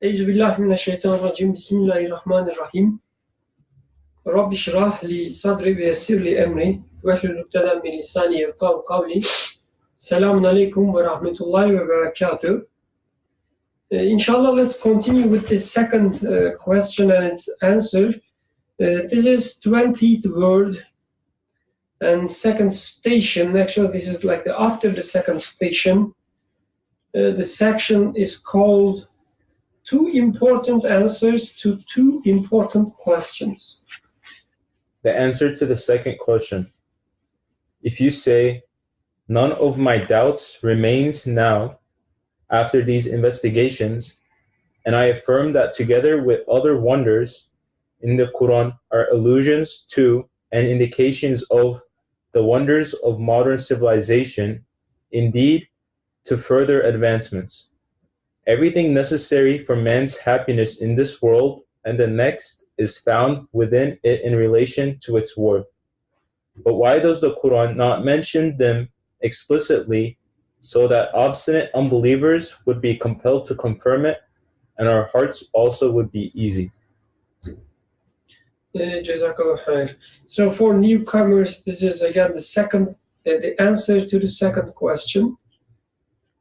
أعوذ بالله من الشيطان الرجيم بسم الله الرحمن الرحيم رب اشرح لي صدري ويسر لي أمري واحلل عقدة من لساني يفقهوا قولي Selamun alaikum wa rahmatullahi wa barakatuh. Inshallah, let's continue with the second question and its answer. This is 20th word and second station. Actually, this is like after the second station. The section is called Two Important Answers to Two Important Questions. The answer to the second question. If you say, none of my doubts remains now after these investigations, and I affirm that together with other wonders in the Quran are allusions to and indications of the wonders of modern civilization, indeed to further advancements. Everything necessary for man's happiness in this world and the next is found within it in relation to its worth. But why does the Quran not mention them explicitly so that obstinate unbelievers would be compelled to confirm it and our hearts also would be easy? Jazakallah khair. So for newcomers, this is again the answer to the second question.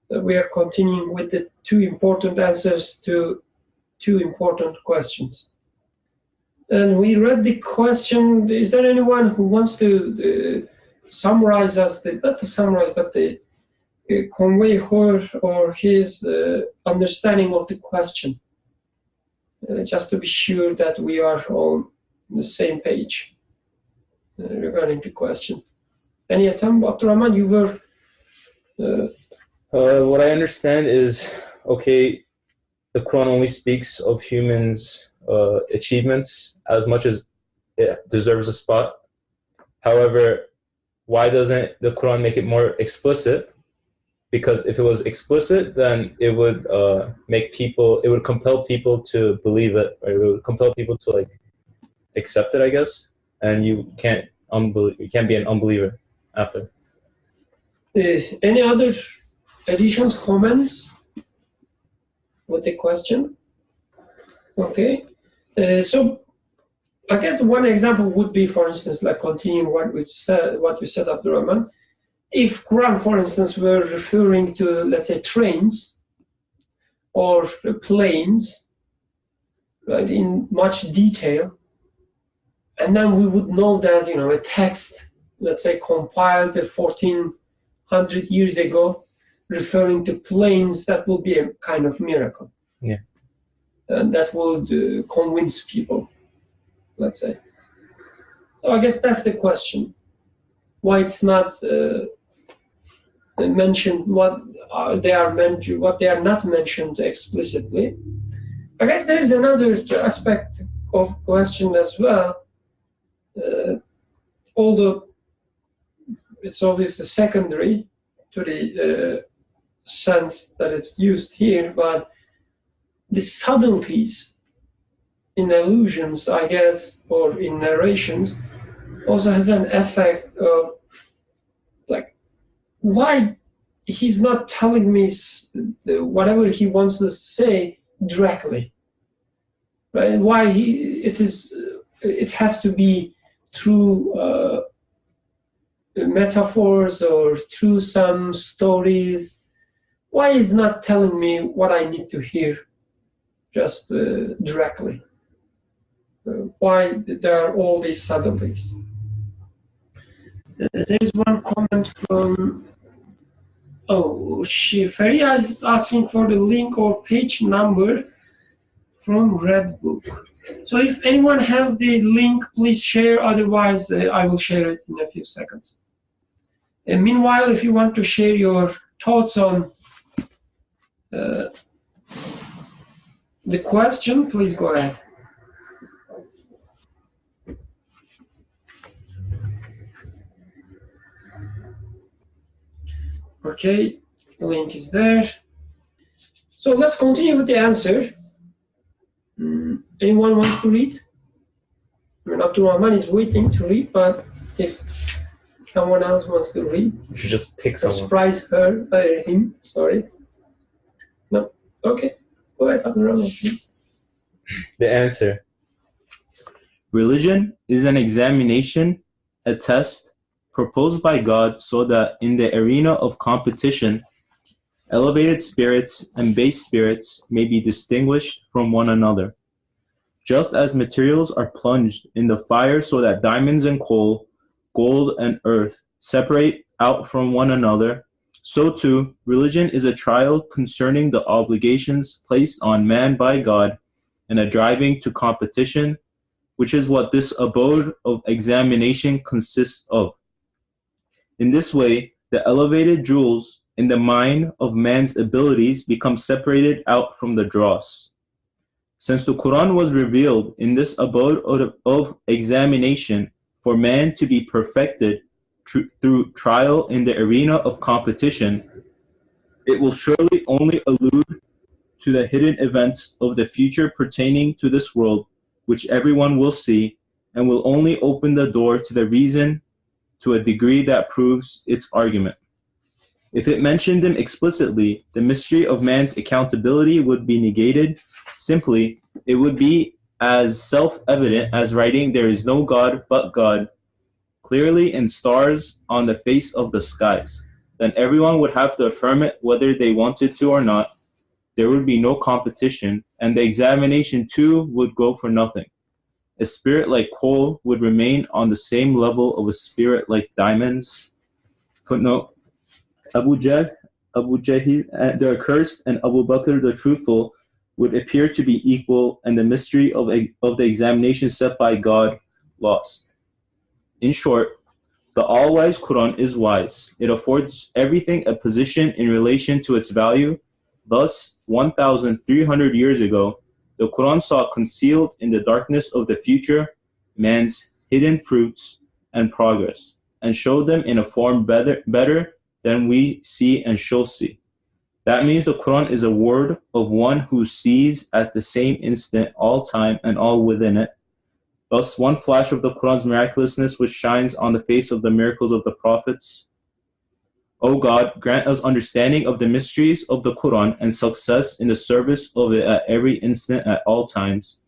We are continuing with the two important answers to two important questions. And we read the question. Is there anyone who wants to summarize us, not to summarize, but convey her or his understanding of the question, just to be sure that we are on the same page regarding the question. Any attempt, Abdurrahman, you were... What I understand is, okay, the Quran only speaks of humans' achievements as much as it deserves a spot. However, why doesn't the Quran make it more explicit? Because if it was explicit, then it would it would compel people to believe it, or it would compel people to accept it, I guess. And you can't be an unbeliever after. Any other additions, comments with the question? Okay. So I guess one example would be, for instance, like continuing what you said, Abdurrahman. If Quran, for instance, were referring to, let's say, trains or planes, right, in much detail, and then we would know that, a text, let's say, compiled 1400 years ago, referring to planes, that will be a kind of miracle. Yeah. And that would convince people, let's say. So I guess that's the question. Why it's not mentioned, what they are not mentioned explicitly. I guess there is another aspect of question as well. Although it's obviously secondary to the sense that it's used here, but the subtleties in allusions, I guess, or in narrations, also has an effect of, why he's not telling me whatever he wants to say directly, right? Why it has to be through metaphors or through some stories. Why is not telling me what I need to hear just directly? Why there are all these subtleties? There's one comment from Faria is asking for the link or page number from Redbook. So if anyone has the link, please share. Otherwise, I will share it in a few seconds. And meanwhile, if you want to share your thoughts on the question, please go ahead. Okay, the link is there. So let's continue with the answer. Anyone wants to read? Abdurrahman is waiting to read, but if someone else wants to read, you should just pick someone. Surprise him. Sorry. No. Okay. Go ahead, Abdurrahman, please. The answer. Religion is an examination, a test, proposed by God so that in the arena of competition, elevated spirits and base spirits may be distinguished from one another. Just as materials are plunged in the fire so that diamonds and coal, gold and earth separate out from one another, so too religion is a trial concerning the obligations placed on man by God and a driving to competition, which is what this abode of examination consists of. In this way, the elevated jewels in the mine of man's abilities become separated out from the dross. Since the Quran was revealed in this abode of examination for man to be perfected through trial in the arena of competition, it will surely only allude to the hidden events of the future pertaining to this world, which everyone will see, and will only open the door to the reason to a degree that proves its argument. If it mentioned them explicitly, the mystery of man's accountability would be negated. Simply, it would be as self-evident as writing there is no God but God clearly in stars on the face of the skies. Then everyone would have to affirm it whether they wanted to or not. There would be no competition, and the examination too would go for nothing. A spirit like coal would remain on the same level of a spirit like diamonds. Footnote: Abu Jahl, the accursed, and Abu Bakr, the truthful, would appear to be equal, and the mystery of the examination set by God lost. In short, the all-wise Quran is wise. It affords everything a position in relation to its value. Thus, 1,300 years ago, the Quran saw concealed in the darkness of the future man's hidden fruits and progress, and showed them in a form better than we see and shall see. That means the Quran is a word of one who sees at the same instant all time and all within it. Thus, one flash of the Quran's miraculousness which shines on the face of the miracles of the prophets. O God, grant us understanding of the mysteries of the Quran and success in the service of it at every instant at all times.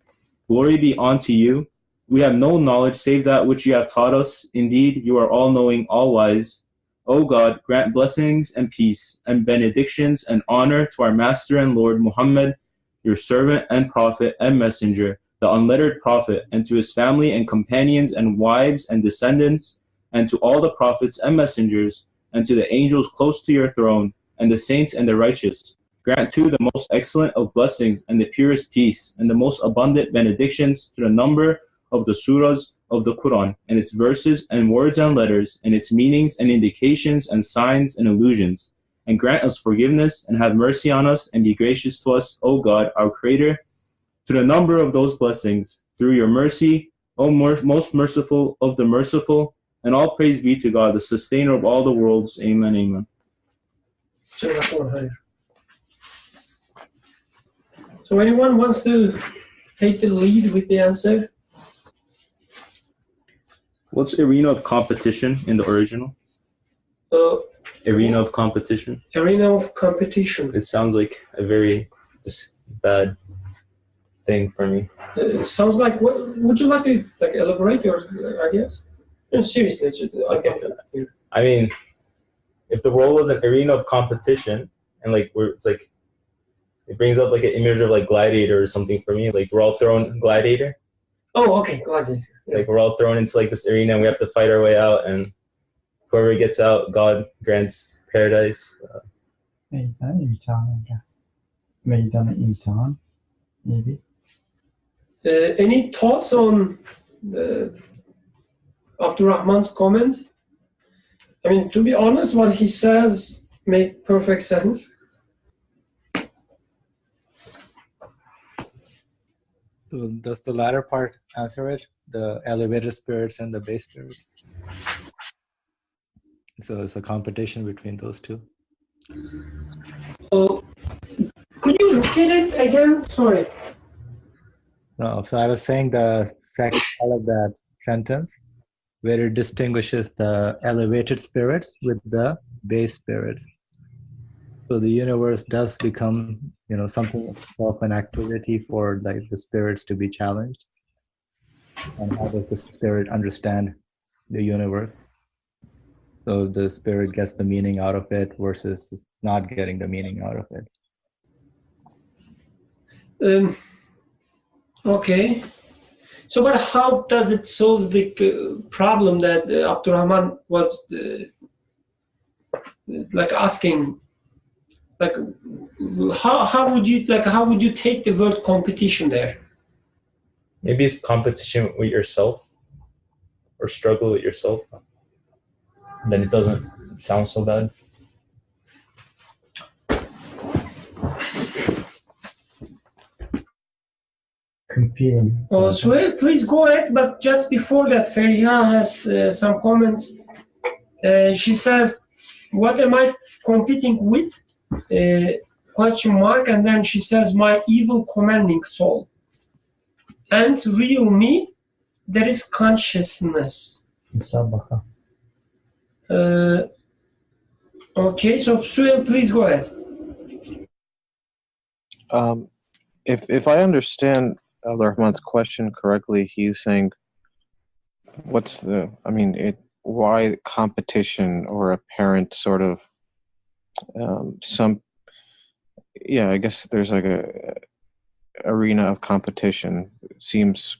Glory be unto you. We have no knowledge save that which you have taught us. Indeed, you are all-knowing, all-wise. O God, grant blessings and peace and benedictions and honor to our Master and Lord Muhammad, your servant and prophet and messenger, the unlettered prophet, and to his family and companions and wives and descendants, and to all the prophets and messengers, and to the angels close to your throne, and the saints and the righteous. Grant too the most excellent of blessings and the purest peace, and the most abundant benedictions to the number of the surahs of the Quran, and its verses and words and letters, and its meanings and indications and signs and allusions. And grant us forgiveness, and have mercy on us, and be gracious to us, O God, our Creator, to the number of those blessings, through your mercy, O most merciful of the merciful, and all praise be to God, the sustainer of all the worlds. Amen, amen. So anyone wants to take the lead with the answer? What's arena of competition in the original? Arena of competition. Arena of competition. It sounds like a very bad thing for me. Sounds like, would you like to elaborate your ideas? No, seriously, I mean, if the world was an arena of competition, and it's like, it brings up like an image of like Gladiator or something for me. Like we're all thrown Gladiator. Oh, okay, Gladiator. Yeah. Like we're all thrown into like this arena, and we have to fight our way out, and whoever gets out, God grants paradise. Maybe. Any thoughts on Abdurrahman's comment? I mean, to be honest, what he says makes perfect sense. So does the latter part answer it? The elevated spirits and the base spirits? So it's a competition between those two? Could you repeat it again? Sorry. No, so I was saying the second part of that sentence, where it distinguishes the elevated spirits with the base spirits. So the universe does become something of an activity for like the spirits to be challenged? And how does the spirit understand the universe? So the spirit gets the meaning out of it versus not getting the meaning out of it. Okay. So, but how does it solve the problem that Abdurrahman was like asking? Like, how would you take the word competition there? Maybe it's competition with yourself, or struggle with yourself. Then it doesn't sound so bad. Competing. So please go ahead, but just before that, Feriha has some comments. She says, what am I competing with? Question mark, and then she says, my evil commanding soul. And real me, there is consciousness. Musabaha. Okay, so Suhail, please go ahead. If I understand Rahman's question correctly, he's saying, why competition or apparent sort of I guess there's like a arena of competition. It seems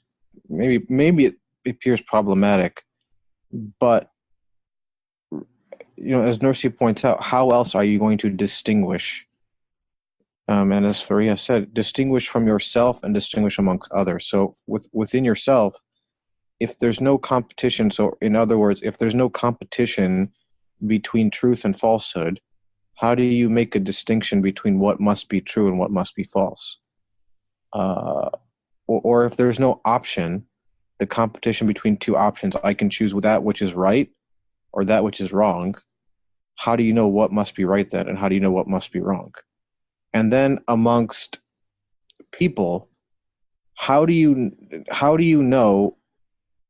maybe it appears problematic, but as Nursi points out, how else are you going to distinguish? And as Fariha said, distinguish from yourself and distinguish amongst others. So within yourself, if there's no competition, so in other words, if there's no competition between truth and falsehood, how do you make a distinction between what must be true and what must be false? Or if there's no option, the competition between two options, I can choose that which is right or that which is wrong. How do you know what must be right then, and how do you know what must be wrong? And then amongst people, how do you know?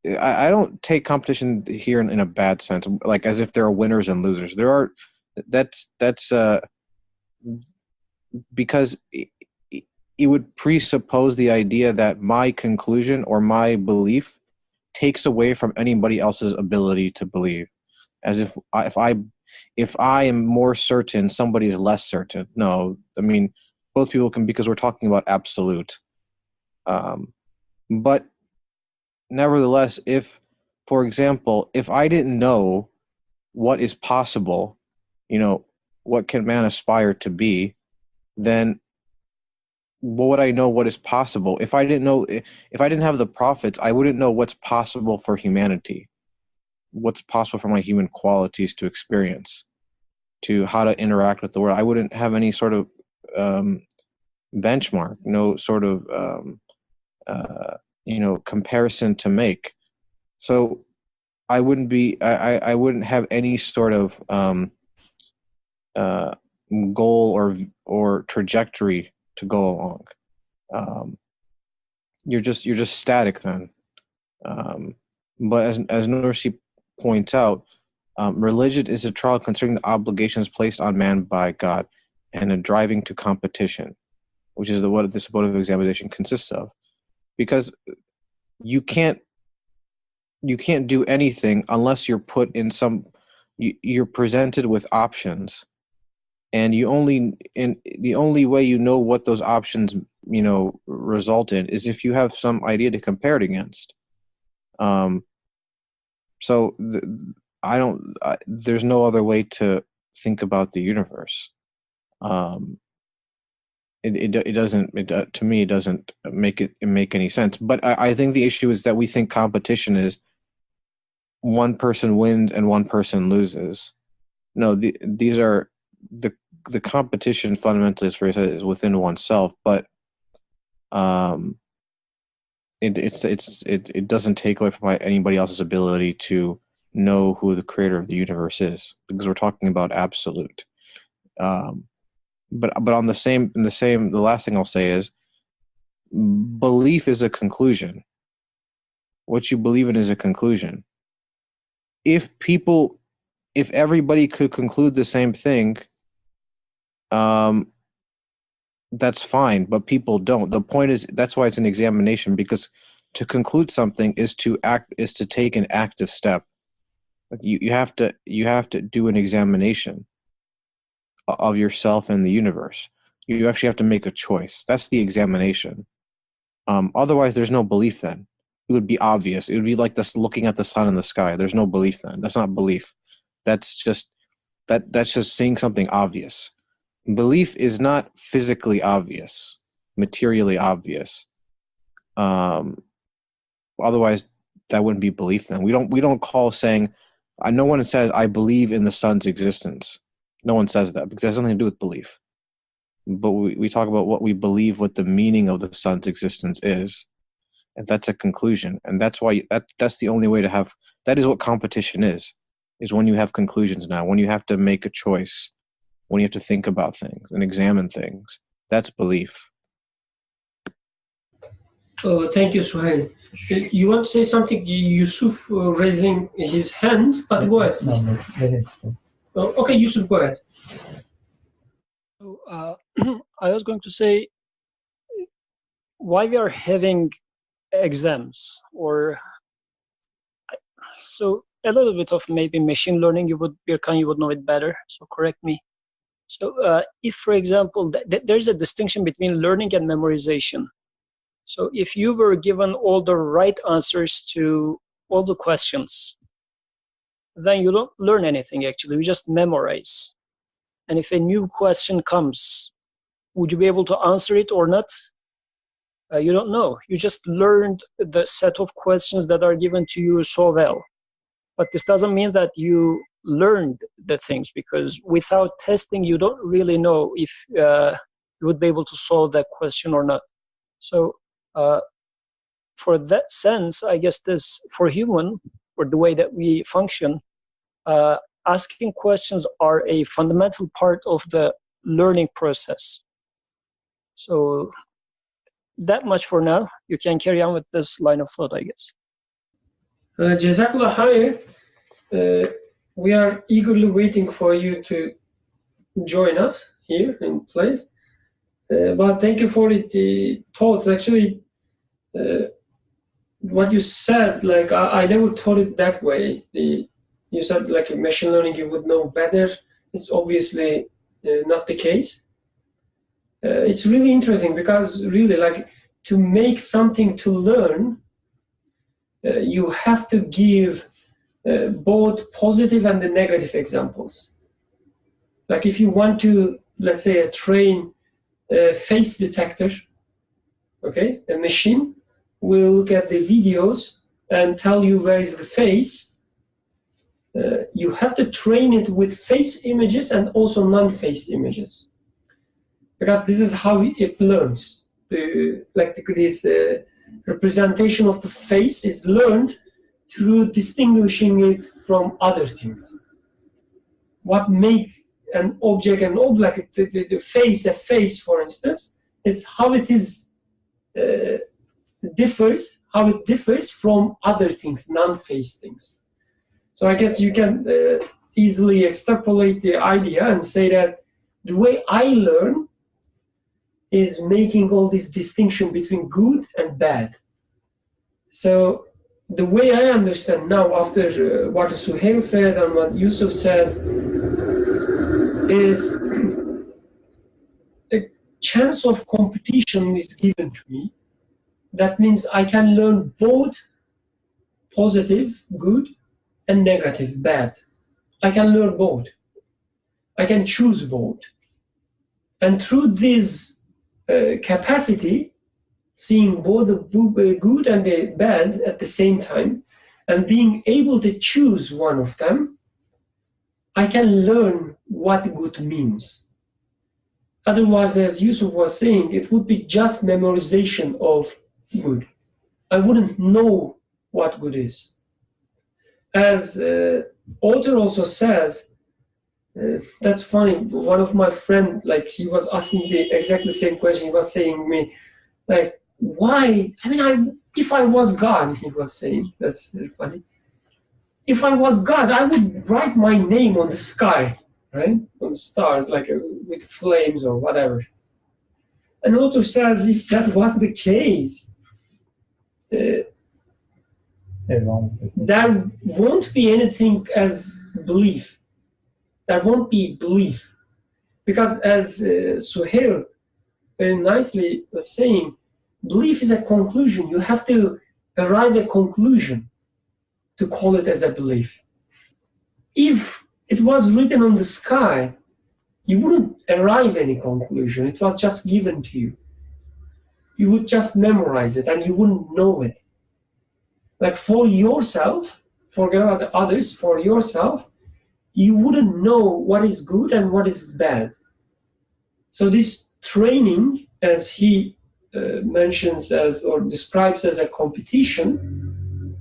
I don't take competition here in a bad sense, like as if there are winners and losers. There are. That's because it would presuppose the idea that my conclusion or my belief takes away from anybody else's ability to believe, as if I am more certain, somebody is less certain. No, I mean, both people can, because we're talking about absolute. But nevertheless, if, for example, if I didn't know what is possible, what can man aspire to be, then would I know what is possible? If I didn't have the prophets, I wouldn't know what's possible for humanity, what's possible for my human qualities to experience, to how to interact with the world. I wouldn't have any sort of benchmark, no sort of comparison to make. So I wouldn't have any sort of goal or trajectory to go along. You're just static then. But as Nursi points out, religion is a trial concerning the obligations placed on man by God and a driving to competition, which is what this mode of examination consists of. Because you can't do anything unless you're put in you're presented with options, and the only way you know what those options result in is if you have some idea to compare it against. There's no other way to think about the universe. To me, it doesn't make any sense. But I think the issue is that we think competition is one person wins and one person loses. No, these are the competition fundamentally, as Farid said, is within oneself, but it doesn't take away from anybody else's ability to know who the creator of the universe is, because we're talking about absolute. But on the last thing I'll say is, belief is a conclusion. What you believe in is a conclusion. If everybody could conclude the same thing, that's fine, but people don't. The point is, that's why it's an examination, because to conclude something is to take an active step. Like you have to do an examination of yourself and the universe. You actually have to make a choice. That's the examination. Otherwise, there's no belief then. It would be obvious. It would be like this looking at the sun in the sky. There's no belief then. That's not belief. That's just seeing something obvious. Belief is not physically obvious, materially obvious. Otherwise, that wouldn't be belief then. We don't call saying, no one says, I believe in the sun's existence. No one says that because it has nothing to do with belief. But we talk about what we believe, what the meaning of the sun's existence is. And that's a conclusion. And that's why that's the only way to have, that is what competition is when you have conclusions now, when you have to make a choice, when you have to think about things and examine things. That's belief. Thank you, Suhail. You want to say something? Yusuf raising his hand, but go ahead. No, let it stay. Okay, Yusuf, go ahead. So, I was going to say why we are having exams, or so a little bit of maybe machine learning. You would know it better. So correct me. So if, for example, there's a distinction between learning and memorization. So if you were given all the right answers to all the questions, then you don't learn anything actually, you just memorize. And if a new question comes, would you be able to answer it or not? You don't know. You just learned the set of questions that are given to you so well. But this doesn't mean that you learned the things, because without testing, you don't really know if you would be able to solve that question or not. So for that sense, I guess this, for human, or the way that we function, asking questions are a fundamental part of the learning process. So that much for now. You can carry on with this line of thought, I guess. Jazakallah khair. We are eagerly waiting for you to join us here in place. But thank you for the thoughts. Actually, what you said, like I never thought it that way. You said like in machine learning you would know better. It's obviously not the case. It's really interesting because really, like, to make something to learn, you have to give both positive and the negative examples. Like if you want to, let's say, train a face detector, okay, a machine will look at the videos and tell you where is the face. You have to train it with face images and also non-face images, because this is how it learns. This representation of the face is learned through distinguishing it from other things. What makes an object an object, the face a face, for instance, it's how it is how it differs from other things, non-face things. So I guess you can easily extrapolate the idea and say that the way I learn is making all this distinction between good and bad. So the way I understand now, after what Suhail said and what Yusuf said, is a chance of competition is given to me. That means I can learn both positive, good, and negative, bad. I can learn both. I can choose both. And through this capacity, seeing both the good and the bad at the same time, and being able to choose one of them, I can learn what good means. Otherwise, as Yusuf was saying, it would be just memorization of good. I wouldn't know what good is. As author also says, that's funny, one of my friends, like, he was asking the exactly same question. He was saying to me, like, why? I mean, if I was God, he was saying, that's very funny. If I was God, I would write my name on the sky, right? On the stars, like with flames or whatever. An author says if that was the case, there won't be anything as belief. There won't be belief. Because as Suhail very nicely was saying, belief is a conclusion. You have to arrive at a conclusion to call it as a belief. If it was written on the sky, you wouldn't arrive at any conclusion. It was just given to you. You would just memorize it and you wouldn't know it. Like for yourself, forget about others, for yourself, you wouldn't know what is good and what is bad. So this training, as he mentions as or describes as a competition,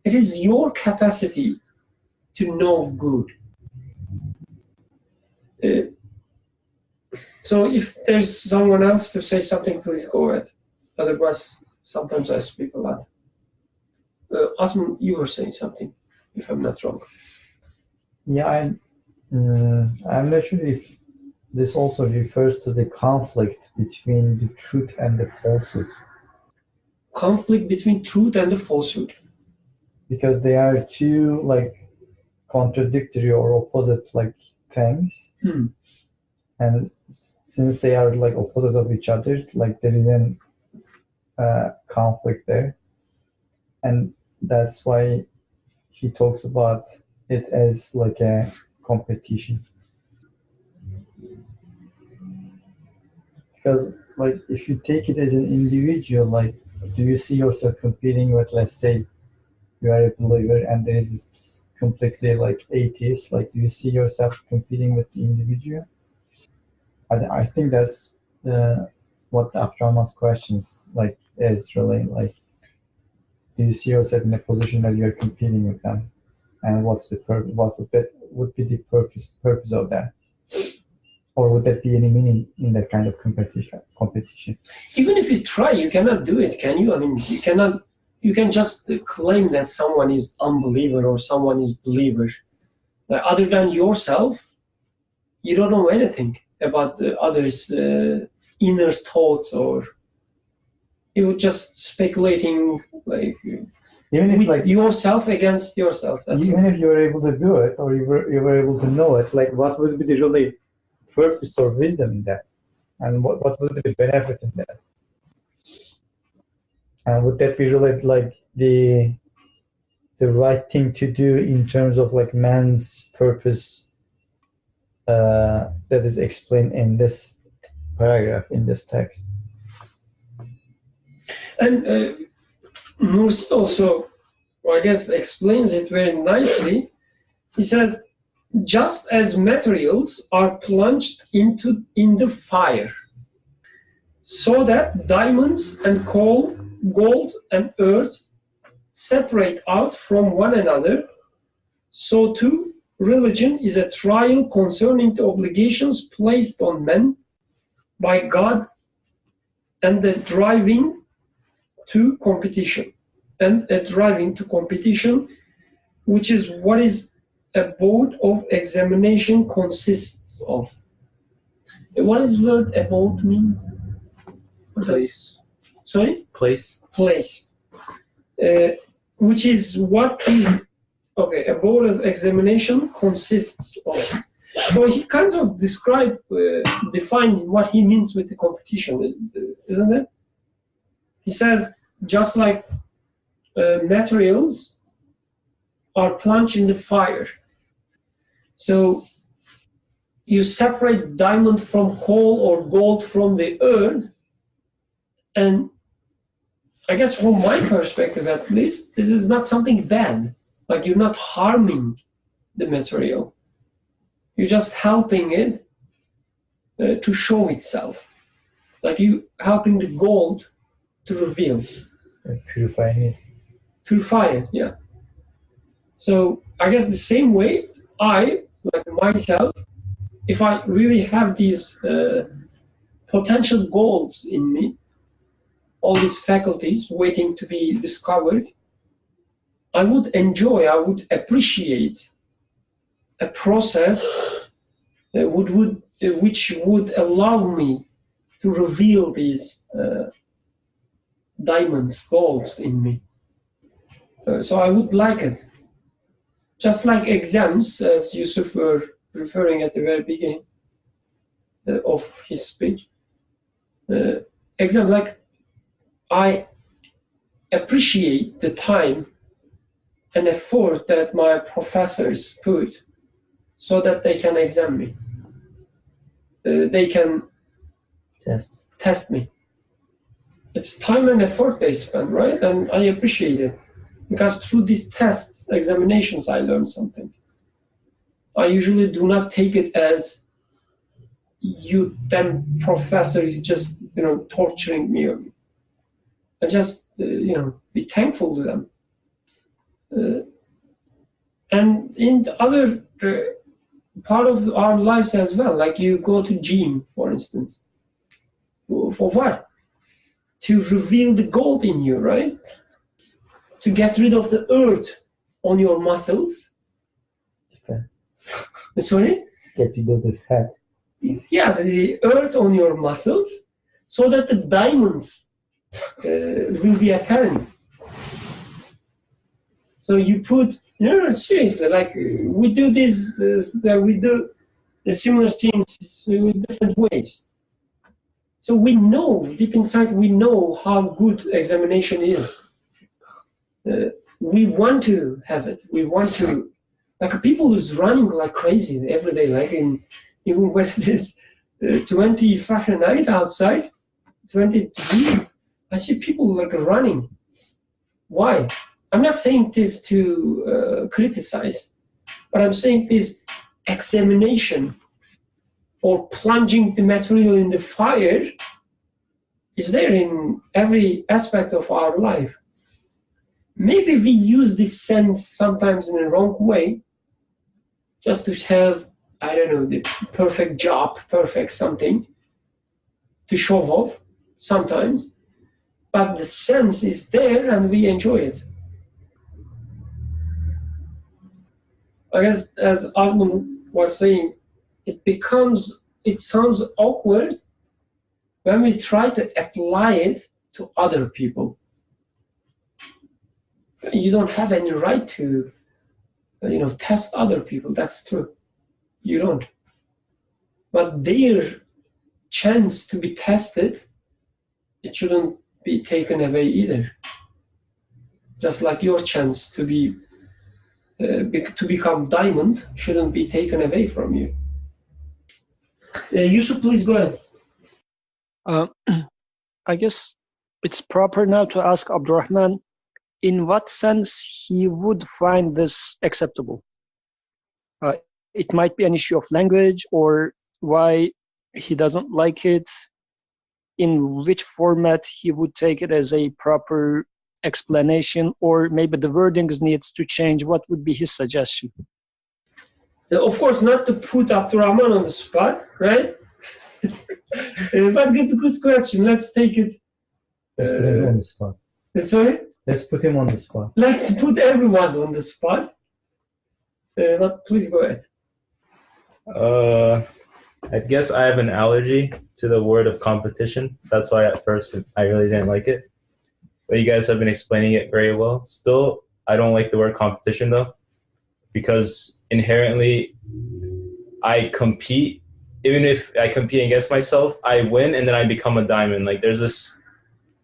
it is your capacity to know good. So if there's someone else to say something, please go ahead. Otherwise, sometimes I speak a lot. Osman, you were saying something, if I'm not wrong. Yeah, I'm not sure if this also refers to the conflict between the truth and the falsehood. Conflict between truth and the falsehood. Because they are two like contradictory or opposite like things. And since they are like opposite of each other, like there is a conflict there. And that's why he talks about it as like a competition. Because like if you take it as an individual, like do you see yourself competing with, let's say you are a believer and there is this completely like atheist, like do you see yourself competing with the individual? I think that's what the Abdurrahman's questions like is really like, do you see yourself in a position that you're competing with them, and what's the would be the purpose of that, or would there be any meaning in that kind of competition? Even if you try, you cannot do it, can you? I mean, you cannot. You can just claim that someone is unbeliever or someone is believer. Like, other than yourself, you don't know anything about the others' inner thoughts, or you're just speculating like even if with like yourself against yourself. Even if you were able to do it, or you were able to know it, like what would be the really purpose or wisdom in that, and what would be the benefit in that, and would that be really like the right thing to do in terms of like man's purpose that is explained in this paragraph, in this text? And Nursi also, I guess, explains it very nicely. He says, just as materials are plunged in the fire, so that diamonds and coal, gold and earth separate out from one another, so too religion is a trial concerning the obligations placed on men by God and the driving to competition. And a driving to competition, which is what is a board of examination consists of. What is the word about means? Place. Sorry? Place. Place. Which is what is, okay, a board of examination consists of. So he kind of defined what he means with the competition, isn't it? He says, just like materials are plunged in the fire. So you separate diamond from coal or gold from the earth, and I guess from my perspective at least, this is not something bad. Like you're not harming the material. You're just helping it to show itself. Like you helping the gold to reveal. Purifying it. Purify it, yeah. So I guess the same way, I, like myself, if I really have these potential golds in me, all these faculties waiting to be discovered, I would enjoy, I would appreciate a process which would allow me to reveal these diamonds, golds in me. So I would like it. Just like exams, as Yusuf were referring at the very beginning of his speech. Exam, like I appreciate the time and effort that my professors put so that they can examine me. They can test me. It's time and effort they spend, right? And I appreciate it. Because through these tests, examinations, I learn something. I usually do not take it as you damn professor, you just, torturing me. I just, be thankful to them. And in the other part of our lives as well, like you go to gym, for instance. For what? To reveal the gold in you, right? To get rid of the earth on your muscles. Fat. Sorry? Get rid of the fat. Yeah, the earth on your muscles, so that the diamonds will be apparent. So you put, seriously, like we do this, we do the similar things in different ways. So we know, deep inside, we know how good examination is. We want to have it. We want to, like people who's running like crazy every day, like even when this 20 Fahrenheit outside, 20 degrees, I see people like running. Why? I'm not saying this to criticize, but I'm saying this examination or plunging the material in the fire is there in every aspect of our life. Maybe we use this sense sometimes in a wrong way, just to have, the perfect job, perfect something, to show off sometimes. But the sense is there and we enjoy it. I guess, as Osman was saying, it sounds awkward when we try to apply it to other people. You don't have any right to, test other people. That's true. You don't. But their chance to be tested, it shouldn't be taken away either. Just like your chance to become diamond shouldn't be taken away from you. Yusuf, please go ahead. I guess it's proper now to ask Abdurrahman in what sense he would find this acceptable. It might be an issue of language or why he doesn't like it, in which format he would take it as a proper explanation, or maybe the wordings needs to change. What would be his suggestion? Of course, not to put Abdurrahman on the spot, right? But good question. Let's take it. Let's put him on the spot. Sorry? Let's put him on the spot. Let's put everyone on the spot. But please go ahead. I guess I have an allergy to the word of competition. That's why at first I really didn't like it. But you guys have been explaining it very well. Still, I don't like the word competition though, because inherently I compete. Even if I compete against myself, I win and then I become a diamond. Like there's this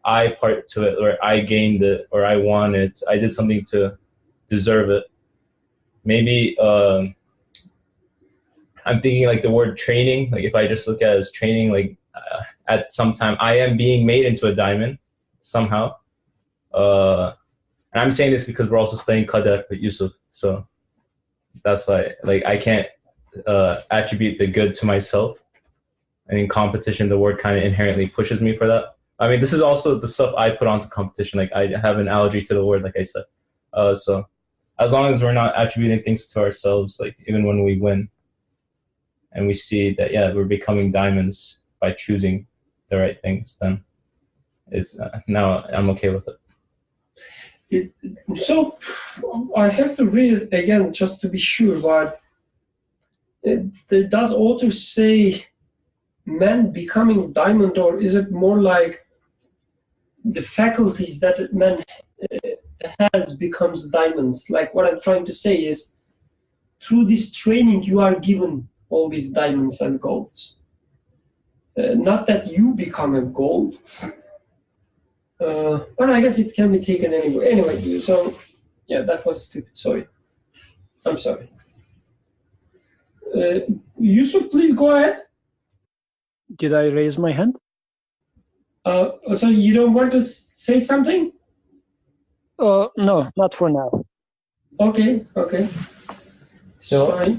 I part to it where I gained it or I won it. I did something to deserve it. Maybe I'm thinking like the word training. Like if I just look at it as training, like at some time I am being made into a diamond somehow. And I'm saying this because we're also studying Qadar with Yusuf. So that's why like I can't attribute the good to myself. And in competition, the word kind of inherently pushes me for that. I mean, this is also the stuff I put onto competition. Like I have an allergy to the word, like I said. So as long as we're not attributing things to ourselves, like even when we win and we see that, yeah, we're becoming diamonds by choosing the right things, then it's now I'm okay with it. So I have to read it again just to be sure, but does author say man becoming diamond, or is it more like the faculties that man has becomes diamonds? Like what I'm trying to say is, through this training, you are given all these diamonds and golds. Not that you become a gold, but I guess it can be taken anyway. Anyway, so yeah, that was stupid. Sorry. I'm sorry. Yusuf, please go ahead. Did I raise my hand? So you don't want to say something? No, not for now. Okay. So Sorry.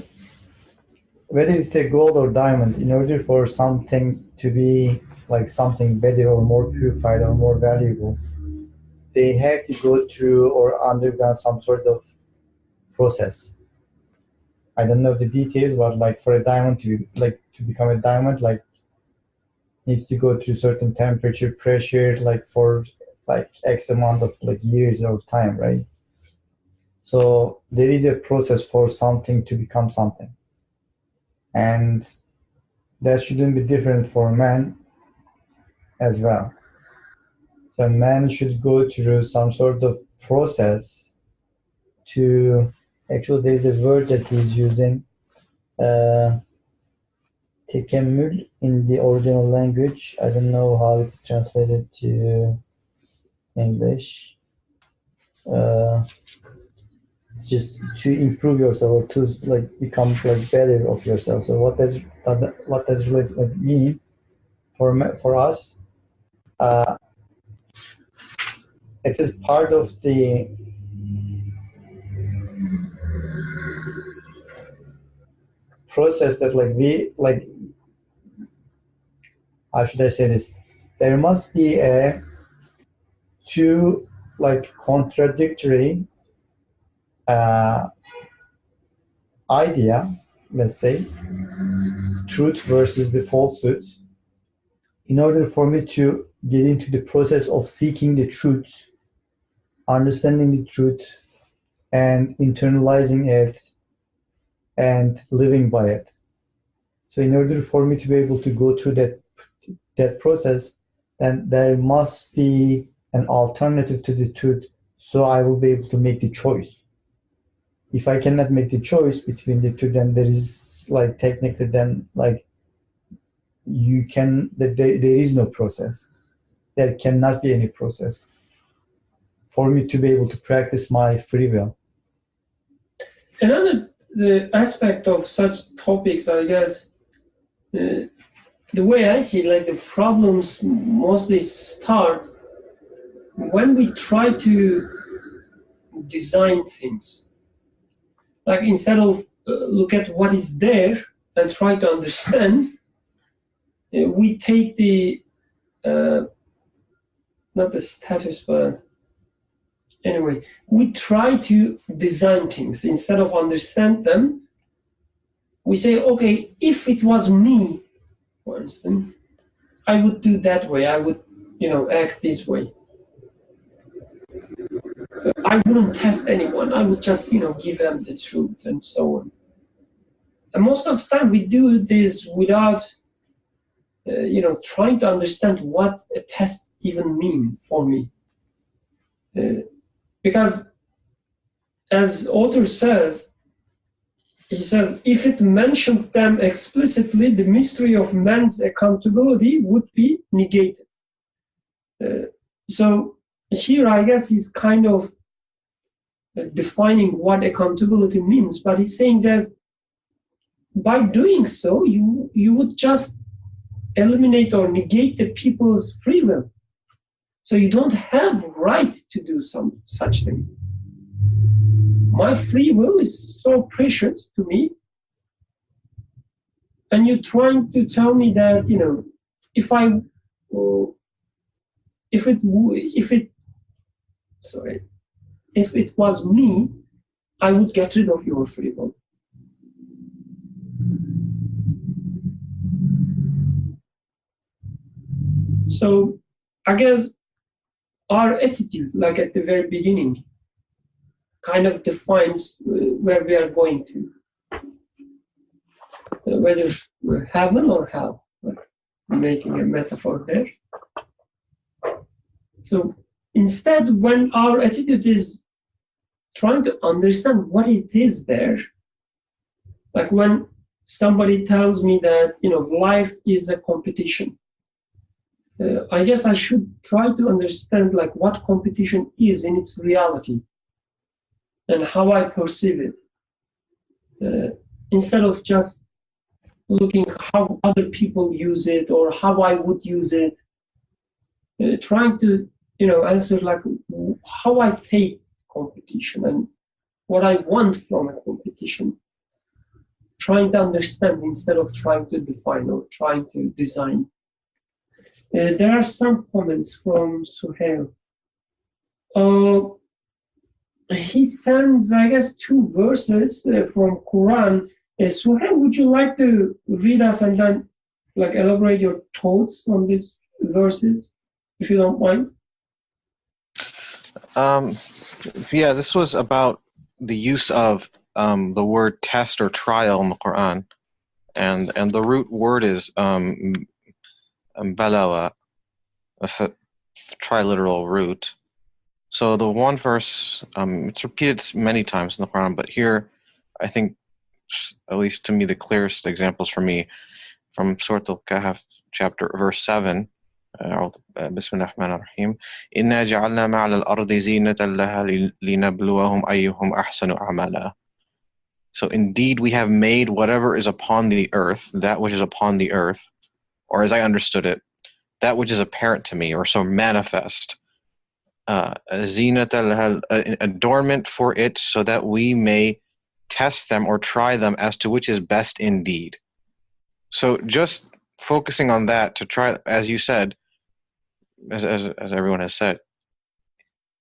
whether it's a gold or diamond, in order for something to be like something better or more purified or more valuable, they have to go through or undergo some sort of process. I don't know the details, but like for a diamond to become a diamond, like needs to go through certain temperature, pressure, like for like X amount of like years of time, right? So there is a process for something to become something. And that shouldn't be different for man as well. So man should go through some sort of process to, actually there's a word that he's using, tekemmül in the original language. I don't know how it's translated to English. It's just to improve yourself or to like become like better of yourself. So what does really like mean for us? It is part of the process that like we like. How should I say this? There must be two like contradictory idea, let's say, truth versus the falsehood, in order for me to get into the process of seeking the truth, understanding the truth, and internalizing it and living by it. So in order for me to be able to go through that process, then there must be an alternative to the truth, so I will be able to make the choice. If I cannot make the choice between the two, then there is like technically then like there is no process. There cannot be any process for me to be able to practice my free will. Another aspect of such topics, I guess, the way I see it, like the problems mostly start when we try to design things. Like instead of look at what is there and try to understand, we take the, not the status, but anyway, we try to design things. Instead of understand them, we say, okay, if it was me, for instance, I would do that way. I would, act this way. I wouldn't test anyone. I would just, give them the truth and so on. And most of the time we do this without, trying to understand what a test even means for me. Because as author says, he says, if it mentioned them explicitly, the mystery of man's accountability would be negated. So here, I guess he's kind of defining what accountability means, but he's saying that by doing so, you would just eliminate or negate the people's free will. So you don't have right to do such thing. My free will is so precious to me, and you're trying to tell me that if it was me, I would get rid of your free will. So I guess our attitude, like at the very beginning, kind of defines where we are going to, whether heaven or hell. making a metaphor there. So instead, when our attitude is trying to understand what it is there, like when somebody tells me that, life is a competition, I guess I should try to understand like what competition is in its reality and how I perceive it, instead of just looking how other people use it or how I would use it, trying to answer like how I take competition and what I want from a competition, trying to understand instead of trying to define or trying to design. There are some comments from Suhail. He sends, I guess, 2 verses from Quran. Suhail, would you like to read us and then elaborate your thoughts on these verses, if you don't mind? Yeah, this was about the use of the word test or trial in the Quran, and the root word is balawa, a triliteral root. So the one verse, it's repeated many times in the Quran, but here, I think, at least to me, the clearest examples for me, from Surah Al-Kahf, verse 7, بسم الله الرحمن الرحيم إنا جعلنا ما على الأرض زينة لها لنبلوهم أيهم أحسن عملا. So indeed we have made whatever is upon the earth, that which is upon the earth, or as I understood it, that which is apparent to me or so manifest, زينة لها, an adornment for it, so that we may test them or try them as to which is best indeed. So just focusing on that to try, as you said, as everyone has said,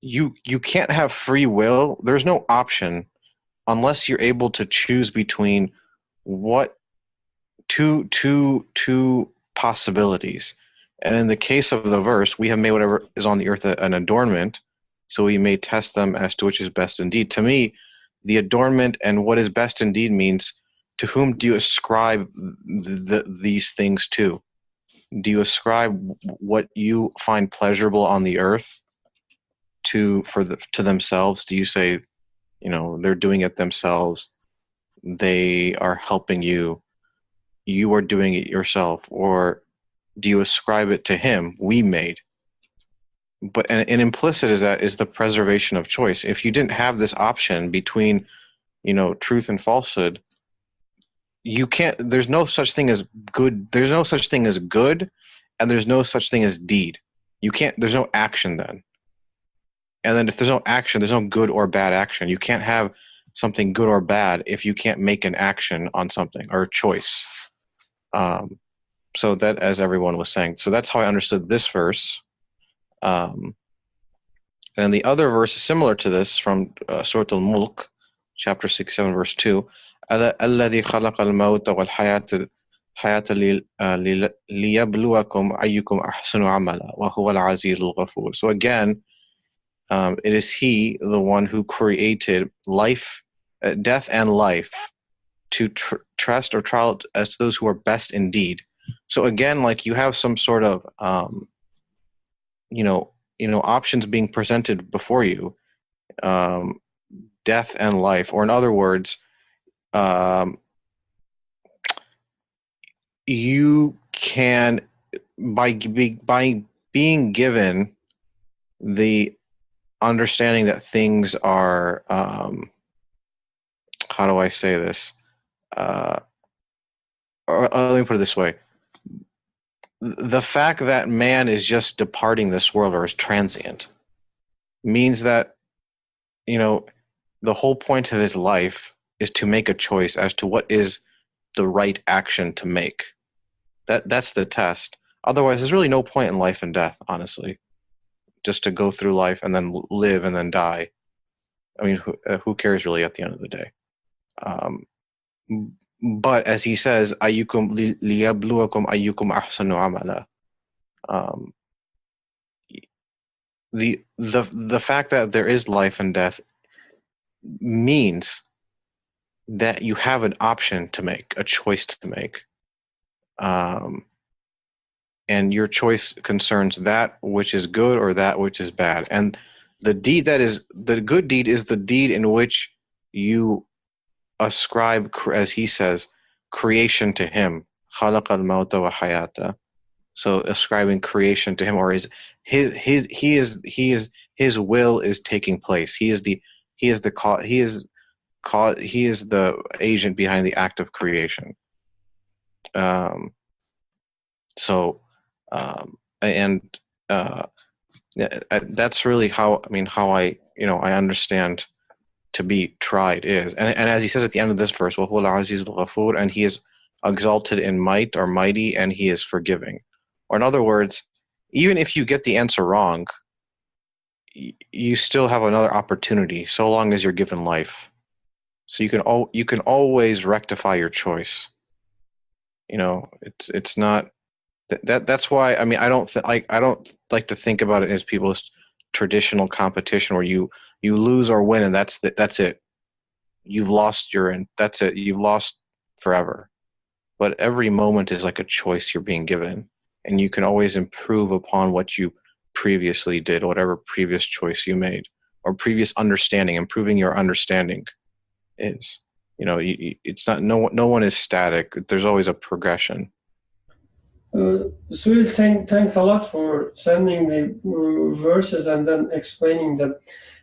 you can't have free will. There's no option unless you're able to choose between what two possibilities. And in the case of the verse, we have made whatever is on the earth an adornment, so we may test them as to which is best indeed. To me, the adornment and what is best indeed means, to whom do you ascribe these things to? Do you ascribe what you find pleasurable on the earth to themselves? Do you say, they're doing it themselves, they are helping you, you are doing it yourself? Or do you ascribe it to him, we made? But and implicit is the preservation of choice. If you didn't have this option between, truth and falsehood, you can't, there's no such thing as good, there's no such thing as good, and there's no such thing as deed. You can't, there's no action then. And then if there's no action, there's no good or bad action. You can't have something good or bad if you can't make an action on something or a choice. So that, as everyone was saying, so that's how I understood this verse. And the other verse is similar to this from Surah Al-Mulk, chapter 67, verse 2. الذي خلق الموت والحياة ليبلوكم أيكم أحسن عملا وهو العزيز الغفور. So again, it is he, the one who created life, death and life, to test or trial as to those who are best indeed. So again, you have some sort of options being presented before you, death and life, or in other words, you can, by being given the understanding that things are, how do I say this? Or let me put it this way. The fact that man is just departing this world or is transient means that, the whole point of his life is to make a choice as to what is the right action to make. That's the test. Otherwise, there's really no point in life and death, honestly. Just to go through life and then live and then die. I mean, who cares really at the end of the day? But as he says, ayyukum liyabluwakum ayyukum ahsanu amala. The fact that there is life and death means that you have an option to make, a choice to make. and your choice concerns that which is good or that which is bad. And the deed that is the good deed is the deed in which you ascribe, as he says, creation to him. خَلَقَ الْمَوْتَ وَحَيَاةَ. So ascribing creation to him, or his will is taking place. He is the agent behind the act of creation. That's really how I understand to be tried is, and as he says at the end of this verse, وَهُوَ الْعَزِيزُ الْغَفُورُ, and he is exalted in might or mighty, and he is forgiving. Or in other words, even if you get the answer wrong, you still have another opportunity, so long as you're given life. So you can always rectify your choice. It's not that's why I don't like to think about it as people's traditional competition where you lose or win and that's it. You've lost that's it. You've lost forever. But every moment is like a choice you're being given, and you can always improve upon what you previously did, whatever previous choice you made or previous understanding. Improving your understanding is, it's not, no one is static. There's always a progression. Suhail, thanks a lot for sending the verses and then explaining them.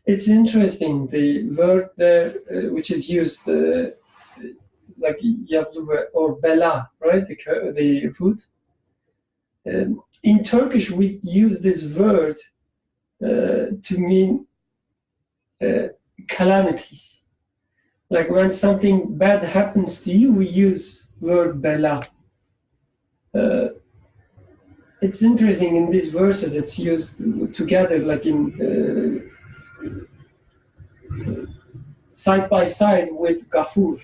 It's interesting, the word there, which is used like yablu or bela, right? The root. In Turkish, we use this word to mean calamities. Like when something bad happens to you, we use word bela. It's interesting in these verses, it's used together, like in side by side with Ghafur,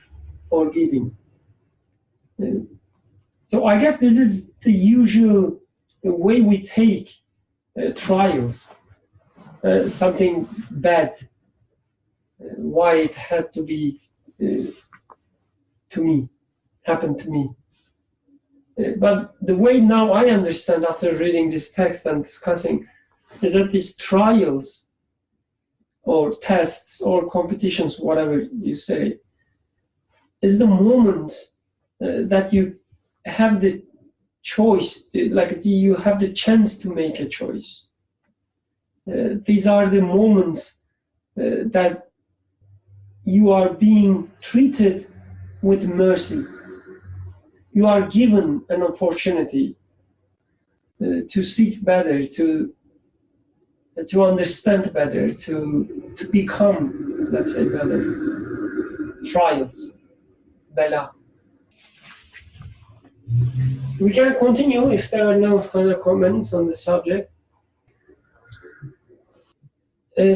forgiving. So I guess this is the usual way we take trials, something bad, why it had to be happened to me. But the way now I understand after reading this text and discussing is that these trials or tests or competitions, whatever you say, is the moments that you have the choice, like you have the chance to make a choice. These are the moments that you are being treated with mercy. You are given an opportunity to seek better, to understand better, to become, let's say, better. Trials, bela. We can continue if there are no further comments on the subject.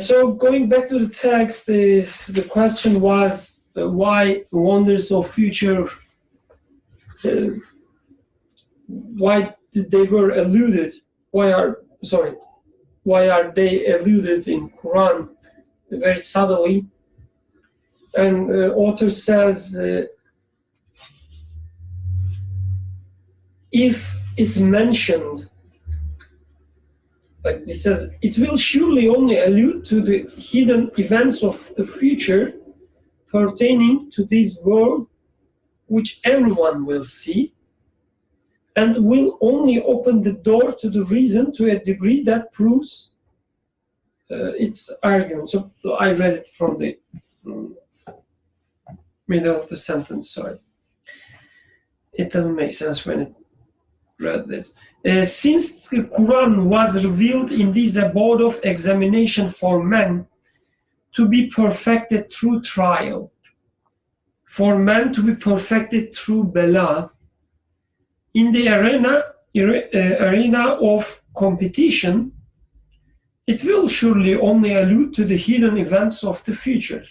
So going back to the text, the question was why wonders of future, why they were alluded, why are they alluded in Quran very subtly? And author says, if it mentioned, like it says, it will surely only allude to the hidden events of the future pertaining to this world, which everyone will see, and will only open the door to the reason to a degree that proves its argument. So I read it from the middle of the sentence, sorry. It doesn't make sense when it read this. Since the Quran was revealed in this abode of examination for men to be perfected through trial, for man to be perfected through bela, in the arena of competition, it will surely only allude to the hidden events of the future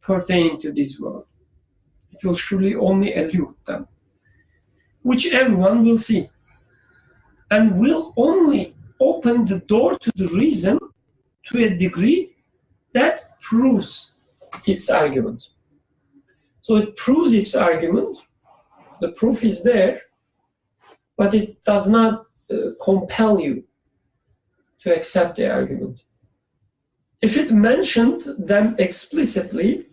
pertaining to this world. It will surely only allude them, which everyone will see, and will only open the door to the reason to a degree that proves its argument. So it proves its argument, the proof is there, but it does not compel you to accept the argument. If it mentioned them explicitly,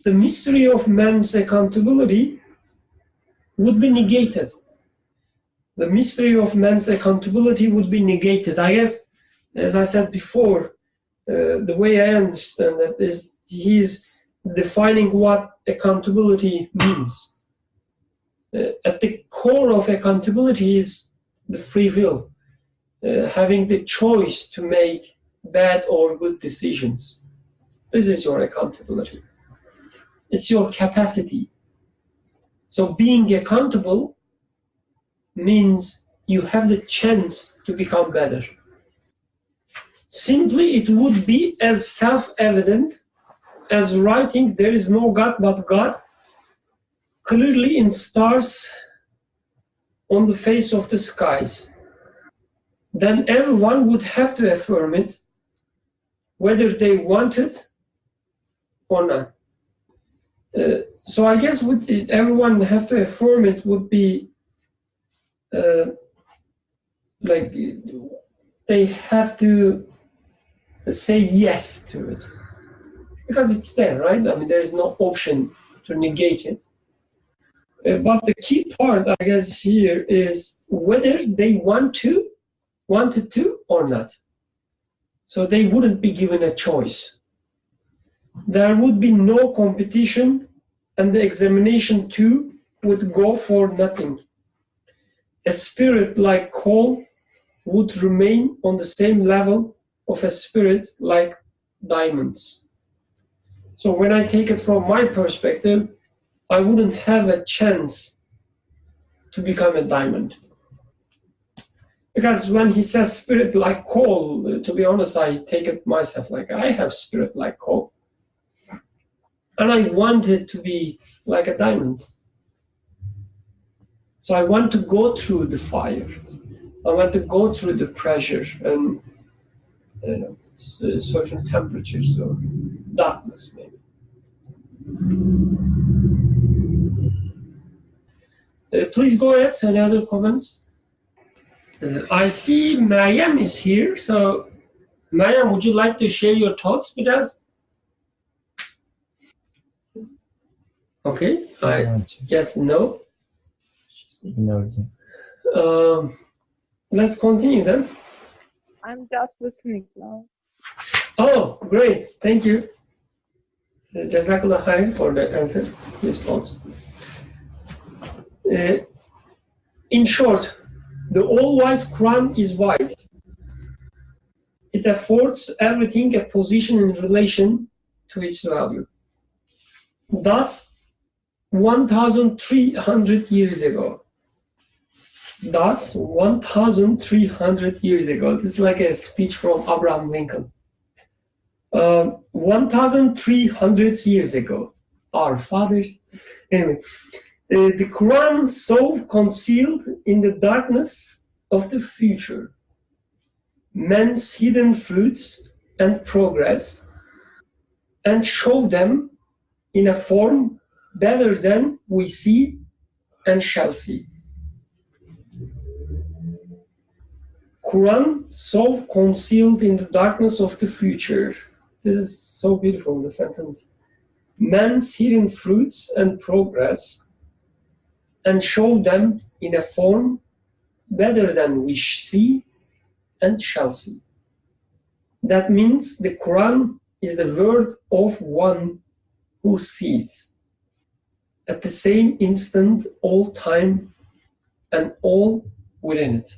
the mystery of man's accountability would be negated. The mystery of man's accountability would be negated. I guess, as I said before, the way I understand that is he's defining what accountability means. At the core of accountability is the free will, having the choice to make bad or good decisions. This is your accountability. It's your capacity. So being accountable means you have the chance to become better. Simply, it would be as self-evident as writing "there is no God but God" clearly in stars on the face of the skies. Then everyone would have to affirm it, whether they want it or not. So I guess everyone have to affirm it would be like they have to say yes to it. Because it's there, right? I mean, there's no option to negate it. But the key part, I guess, here is whether they wanted to or not. So they wouldn't be given a choice. There would be no competition, and the examination too would go for nothing. A spirit like coal would remain on the same level of a spirit like diamonds. So when I take it from my perspective, I wouldn't have a chance to become a diamond. Because when he says spirit like coal, to be honest, I take it myself like I have spirit like coal. And I want it to be like a diamond. So I want to go through the fire. I want to go through the pressure and certain temperatures or darkness maybe. Please go ahead. Any other comments? I see Mariam is here. So Mariam, would you like to share your thoughts with us? Okay, I guess no. No. Let's continue then. I'm just listening now. Oh, great. Thank you. Jazakallah khair for the answer, response. In short, the all-wise Quran is wise. It affords everything a position in relation to its value. Thus, 1,300 years ago, this is like a speech from Abraham Lincoln. 1,300 years ago, our fathers, anyway, the Quran so concealed in the darkness of the future man's hidden fruits and progress, and show them in a form better than we see and shall see. Quran so concealed in the darkness of the future. This is so beautiful, the sentence. Man's hidden fruits and progress, and show them in a form better than we see and shall see. That means the Quran is the word of one who sees. At the same instant, all time and all within it.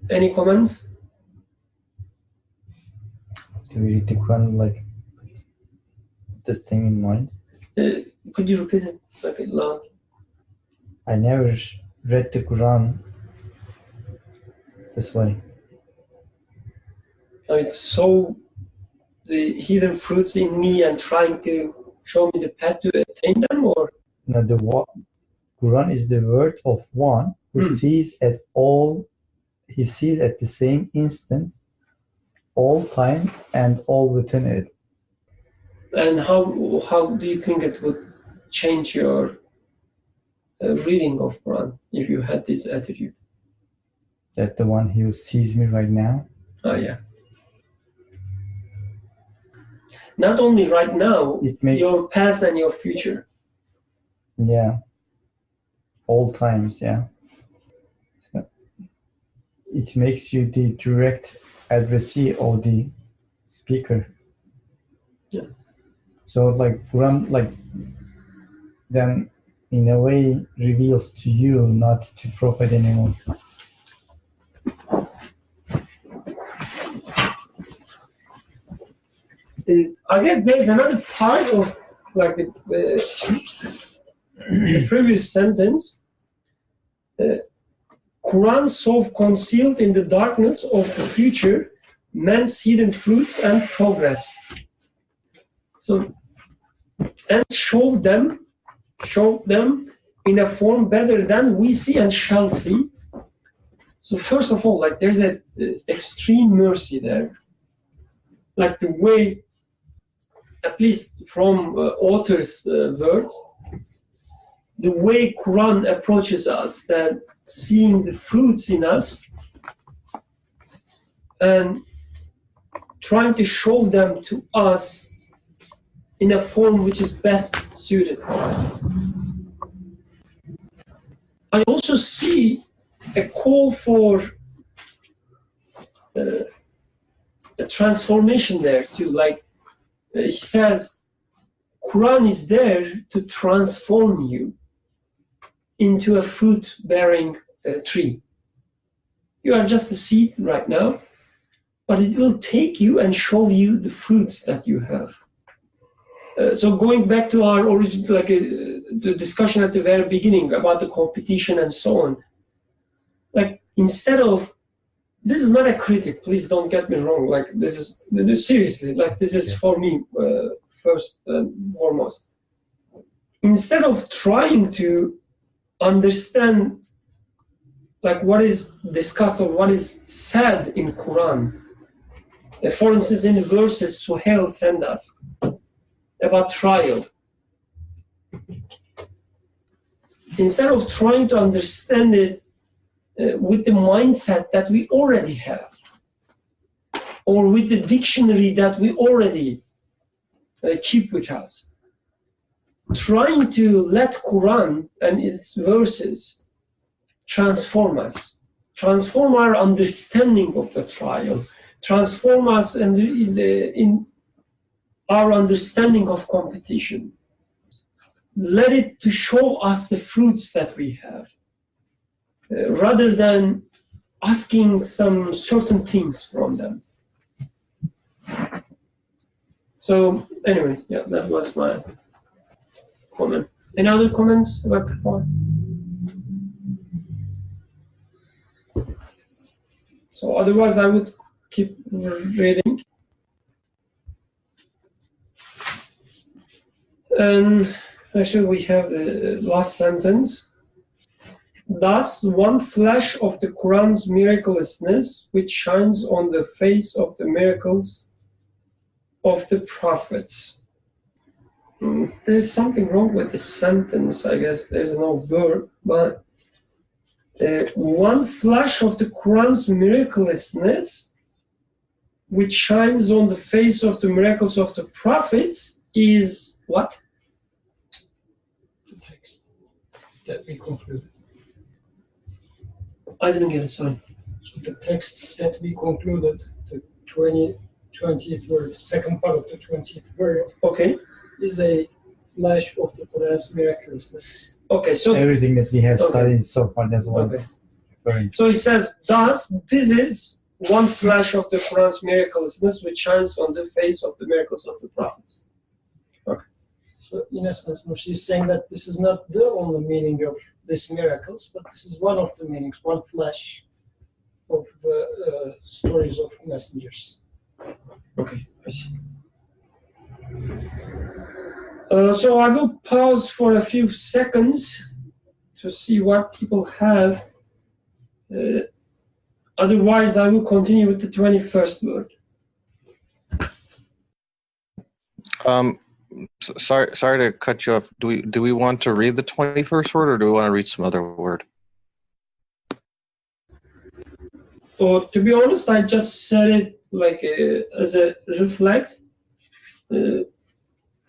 Any comments? Do we read the Quran like this thing in mind? Could you repeat it like it loud? I never read the Quran this way. It's so the hidden fruits in me and trying to show me the path to attain them, or? No, the Quran is the word of one who sees at all. He sees at the same instant, all time and all within it. And how do you think it would change your reading of Quran if you had this attitude? That the one who sees me right now. Oh yeah. Not only right now, It makes your past and your future. yeah. All times, yeah. So it makes you the direct addressee of the speaker. Yeah. So like Quran, like then in a way reveals to you, not to Prophet anymore. I guess there's another part of like the previous sentence. Quran self-concealed in the darkness of the future, man's hidden fruits and progress. So, and showed them in a form better than we see and shall see. So first of all, like there's a extreme mercy there. Like the way, at least from author's words, the way Quran approaches us, that seeing the fruits in us and trying to show them to us in a form which is best suited for us. I also see a call for a transformation there too. Like he says, Quran is there to transform you into a fruit-bearing tree. You are just a seed right now, but it will take you and show you the fruits that you have. So going back to our original, like the discussion at the very beginning about the competition and so on, like instead of, this is not a critic, please don't get me wrong, like this is, seriously, like this is for me, first and foremost. Instead of trying to understand like what is discussed or what is said in Quran, for instance, in the verses Suhail sent us about trial, instead of trying to understand it with the mindset that we already have, or with the dictionary that we already keep with us, trying to let Quran and its verses transform us, transform our understanding of the trial, transform us in our understanding of competition. Let it to show us the fruits that we have, rather than asking some certain things from them. So anyway, yeah, that was my comment. Any other comments about before? So otherwise, I would keep reading. And actually, we have the last sentence. Thus, one flash of the Quran's miraculousness, which shines on the face of the miracles of the prophets. There's something wrong with the sentence, I guess. There's no verb, but one flash of the Quran's miraculousness, which shines on the face of the miracles of the prophets, is what? The text that we concluded. I didn't get it, sorry. So the text that we concluded, the 20th word, second part of the 20th word, Okay. is a flash of the Quran's miraculousness. Okay, so Everything that we have Okay. studied so far, that's what Okay. it's referring to. So it says, thus, this is one flash of the Quran's miraculousness, which shines on the face of the miracles of the prophets. So in essence, Nursi is saying that this is not the only meaning of these miracles, but this is one of the meanings, one flash of the stories of messengers. Okay, I see. So I will pause for a few seconds to see what people have. Otherwise, I will continue with the 21st word. Sorry to cut you off. Do we want to read the 21st word, or do we want to read some other word? Or to be honest, I just said it like as a reflex.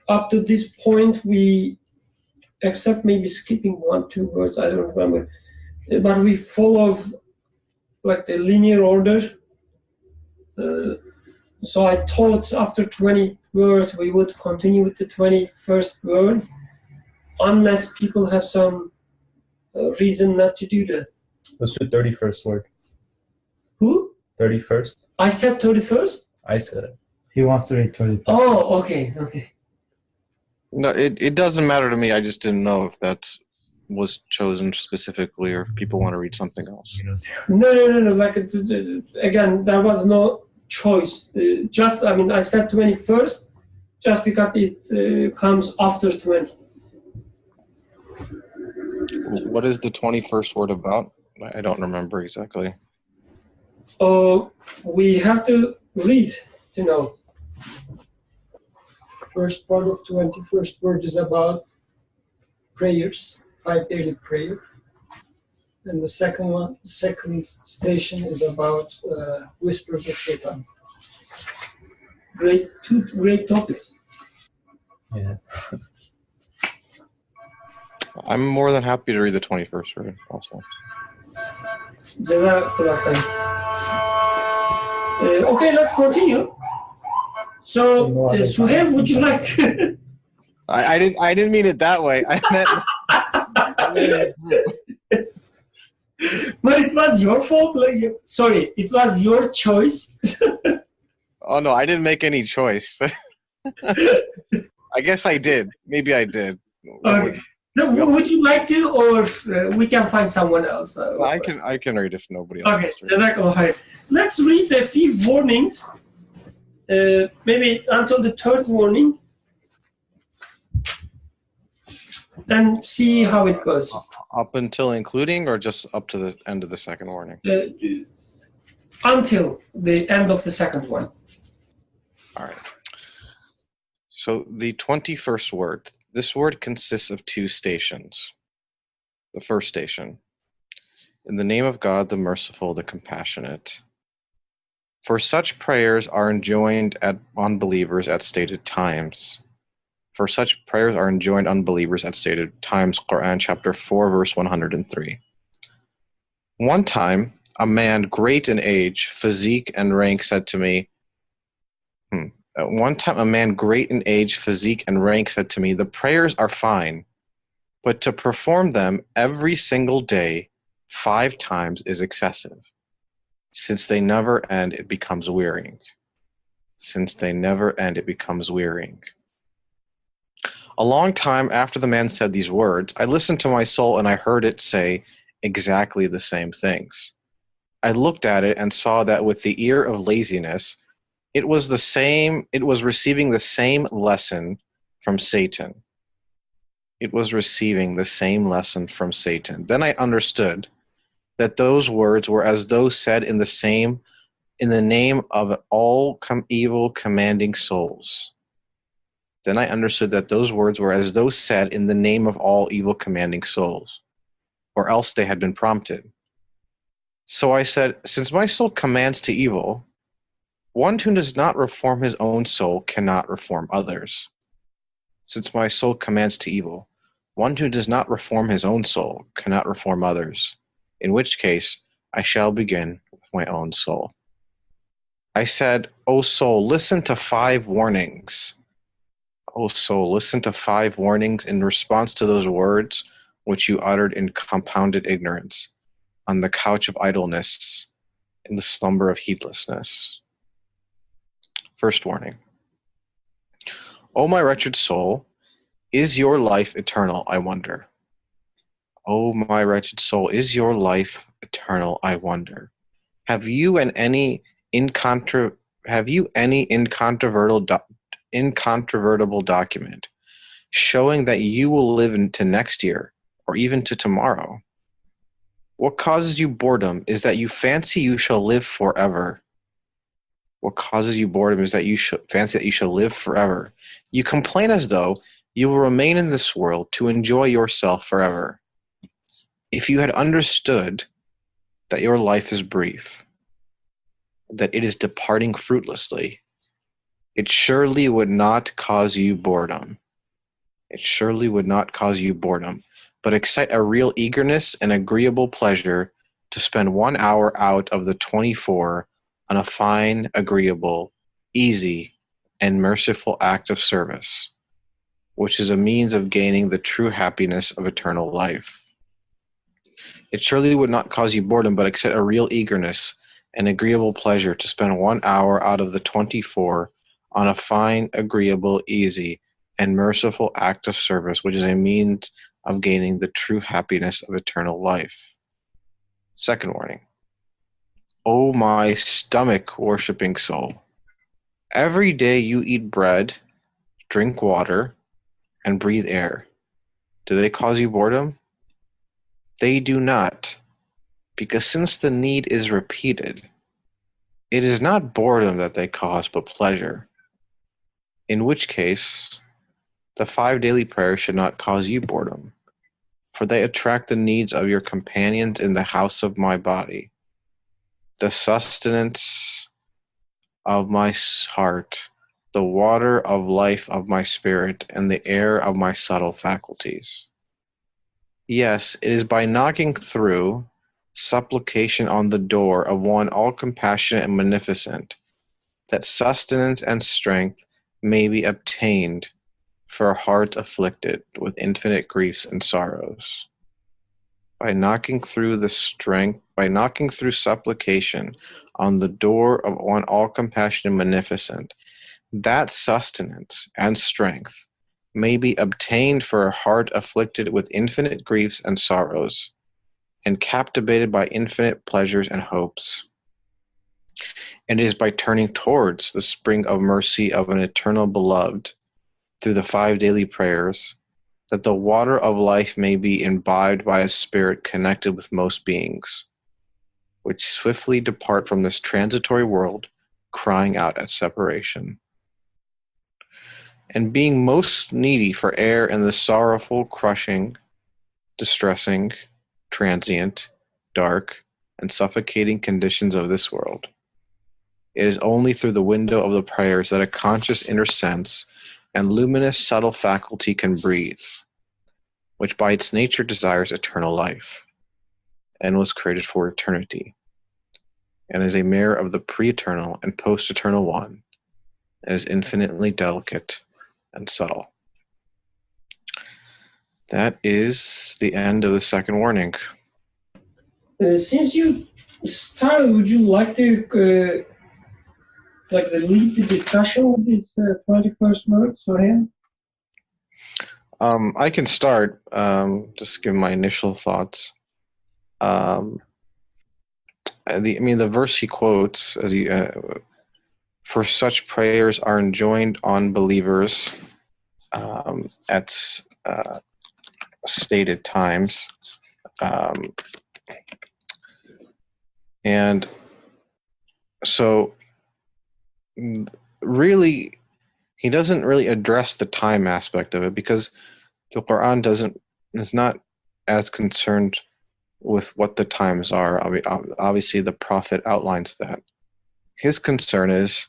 Up to this point, we, except maybe skipping 1-2 words, I don't remember, but we follow like the linear order. So I thought after 20 words we would continue with the 21st word, unless people have some reason not to do that. Let's do 31st word. Who? 31st. I said 31st? I said it. He wants to read 31st. Oh, okay. No, it doesn't matter to me. I just didn't know if that was chosen specifically, or if people want to read something else. No. Like again, there was no choice. I said 21st, just because it comes after 20. What is the 21st word about? I don't remember exactly. We have to read to know. First part of 21st word is about prayers, 5 daily prayer. And the second station is about whispers of Shaitan. Two great topics. Yeah. I'm more than happy to read the 21st word also. Jazakallah khair. Okay, let's continue. So, Suhail, would you like to? I didn't mean it that way. I meant. But it was your fault. Sorry, it was your choice. Oh no, I didn't make any choice. I guess I did. Maybe I did. Okay. So would you like to, or we can find someone else? I can read if nobody else. Okay, Jazakallah khair. Let's read the few warnings. Maybe until the third warning, and see how it goes. Up until including, or just up to the end of the second warning? Until the end of the second one. All right. So the 21st word. This word consists of 2 stations. The first station. In the name of God, the merciful, the compassionate. For such prayers are enjoined on believers at stated times. For such prayers are enjoined on believers at stated times. Quran chapter 4, verse 103. One time, a man great in age, physique, and rank said to me, One time a man great in age, physique, and rank said to me, the prayers are fine, but to perform them every single day 5 times is excessive. Since they never end, it becomes wearying. Since they never end, it becomes wearying. A long time after the man said these words, I listened to my soul and I heard it say exactly the same things. I looked at it and saw that with the ear of laziness, it was receiving the same lesson from Satan. It was receiving the same lesson from Satan. Then I understood that those words were as though said in the name of all evil commanding souls. Then I understood that those words were as though said in the name of all evil commanding souls, or else they had been prompted. So I said, since my soul commands to evil, one who does not reform his own soul cannot reform others. Since my soul commands to evil, one who does not reform his own soul cannot reform others, in which case I shall begin with my own soul. I said, O soul, listen to 5 warnings. O soul, listen to 5 warnings in response to those words which you uttered in compounded ignorance, on the couch of idleness, in the slumber of heedlessness. First warning. O my wretched soul, is your life eternal, I wonder? O my wretched soul, is your life eternal, I wonder? Have you any incontrovertible document showing that you will live into next year or even to tomorrow? What causes you boredom is that you fancy you shall live forever. What causes you boredom is that you fancy that you shall live forever. You complain as though you will remain in this world to enjoy yourself forever. If you had understood that your life is brief, that it is departing fruitlessly, it surely would not cause you boredom. It surely would not cause you boredom, but excite a real eagerness and agreeable pleasure to spend 1 hour out of the 24 on a fine, agreeable, easy, and merciful act of service, which is a means of gaining the true happiness of eternal life. It surely would not cause you boredom, but excite a real eagerness and agreeable pleasure to spend 1 hour out of the 24 on a fine, agreeable, easy, and merciful act of service, which is a means of gaining the true happiness of eternal life. Second warning. O my stomach-worshipping soul, every day you eat bread, drink water, and breathe air. Do they cause you boredom? They do not, because since the need is repeated, it is not boredom that they cause, but pleasure. In which case, the 5 daily prayers should not cause you boredom, for they attract the needs of your companions in the house of my body, the sustenance of my heart, the water of life of my spirit, and the air of my subtle faculties. Yes, it is by knocking through supplication on the door of one all compassionate and beneficent that sustenance and strength may be obtained for a heart afflicted with infinite griefs and sorrows. By knocking through supplication on the door of one all compassionate and beneficent, that sustenance and strength may be obtained for a heart afflicted with infinite griefs and sorrows, and captivated by infinite pleasures and hopes. And it is by turning towards the spring of mercy of an eternal beloved through the 5 daily prayers that the water of life may be imbibed by a spirit connected with most beings, which swiftly depart from this transitory world, crying out at separation. And being most needy for air in the sorrowful, crushing, distressing, transient, dark, and suffocating conditions of this world, it is only through the window of the prayers that a conscious inner sense and luminous subtle faculty can breathe, which by its nature desires eternal life, and was created for eternity, and is a mirror of the pre-eternal and post-eternal one, and is infinitely delicate and subtle. That is the end of the second warning. Since you started, would you like to lead the discussion with this 21st verse, Soren? I can start. Just give my initial thoughts. The verse he quotes, for such prayers are enjoined on believers at stated times, and so really he doesn't really address the time aspect of it, because the Quran is not as concerned with what the times are. I mean, obviously the Prophet outlines that. His concern is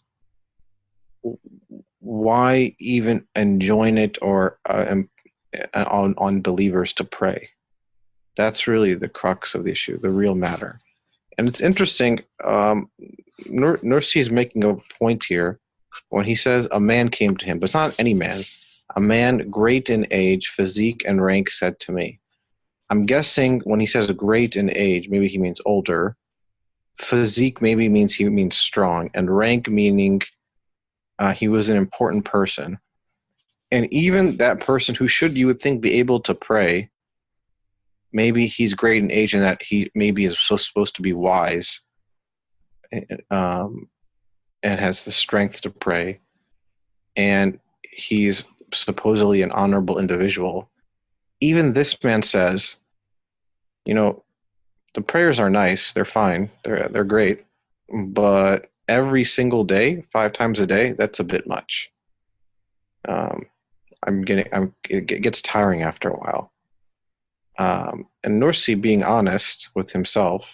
why even enjoin it or on believers to pray. That's really the crux of the issue, the real matter. And it's interesting, Nursi is making a point here when he says a man came to him, but it's not any man. A man great in age, physique, and rank said to me. I'm guessing when he says great in age, maybe he means older. Physique maybe means he means strong, and rank meaning he was an important person. And even that person who should, you would think, be able to pray, maybe he's great in age and that he maybe is supposed to be wise and has the strength to pray, and he's supposedly an honorable individual. Even this man says, the prayers are nice, they're fine, they're great, but every single day, 5 times a day, that's a bit much. It gets tiring after a while. And Nursi, being honest with himself,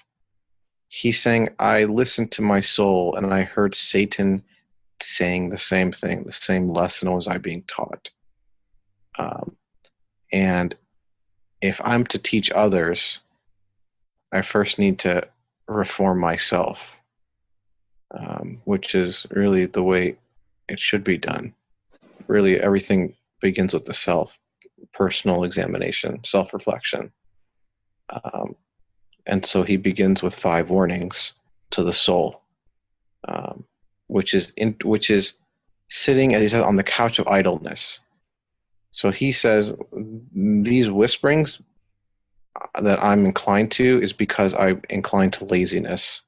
he's saying, I listened to my soul and I heard Satan saying the same thing, the same lesson was I being taught. And if I'm to teach others, I first need to reform myself, which is really the way it should be done. Really, everything begins with the self, personal examination, self-reflection. And so he begins with 5 warnings to the soul, which is sitting, as he says, on the couch of idleness. So he says these whisperings that I'm inclined to is because I'm inclined to laziness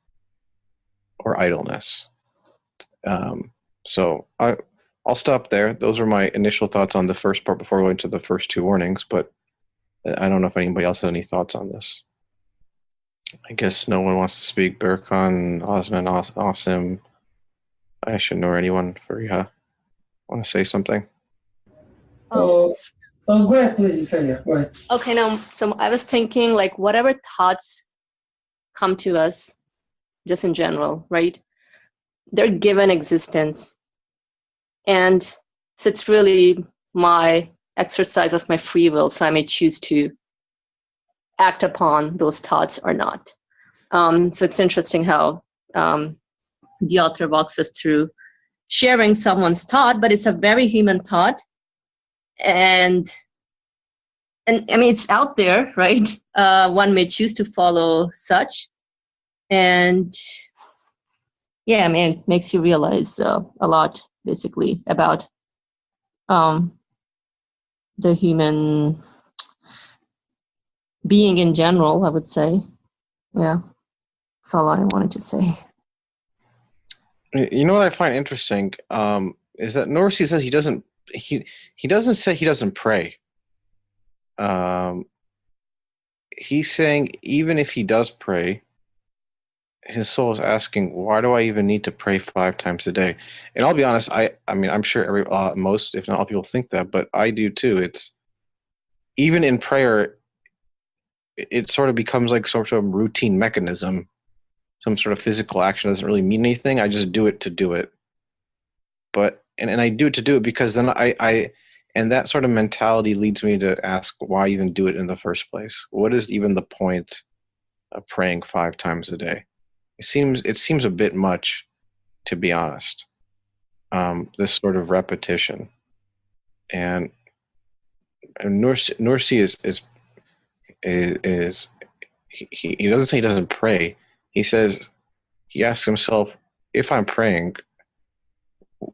or idleness. So I'll stop there. Those are my initial thoughts on the first part before going to the first 2 warnings, but I don't know if anybody else has any thoughts on this. I guess no one wants to speak. Berkan, Osman, Asim, Aisha, nor anyone. Fariha, want to say something? Go ahead, please, Ophelia. Go ahead. Okay, now, so I was thinking, like, whatever thoughts come to us, just in general, right? They're given existence. And so it's really my exercise of my free will, so I may choose to act upon those thoughts or not. So it's interesting how the author walks us through sharing someone's thought, but it's a very human thought. And I mean, it's out there, right? One may choose to follow such. And yeah, I mean, it makes you realize a lot, basically, about the human being in general, I would say. Yeah, that's all I wanted to say. You know what I find interesting is that Nursi says he doesn't say he doesn't pray. He's saying even if he does pray, his soul is asking, why do I even need to pray 5 times a day? And I'll be honest, I mean, I'm sure most, if not all people think that, but I do too. It's even in prayer, it sort of becomes like sort of a routine mechanism. Some sort of physical action doesn't really mean anything. I just do it to do it. But and I do it to do it because then and that sort of mentality leads me to ask, why even do it in the first place? What is even the point of praying 5 times a day? It seems a bit much, to be honest. This sort of repetition, and Nursi is he doesn't say he doesn't pray. He says he asks himself, if I'm praying,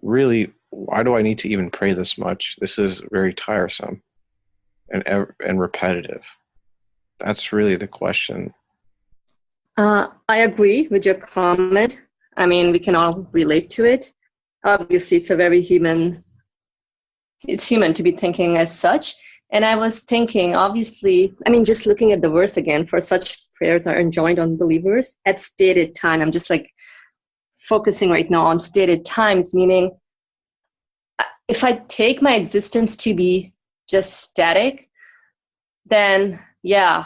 really, why do I need to even pray this much? This is very tiresome and repetitive. That's really the question. I agree with your comment. I mean, we can all relate to it. Obviously, it's human to be thinking as such. And I was thinking, obviously, I mean, just looking at the verse again, for such prayers are enjoined on believers at stated time. I'm just like focusing right now on stated times, meaning if I take my existence to be just static, then yeah,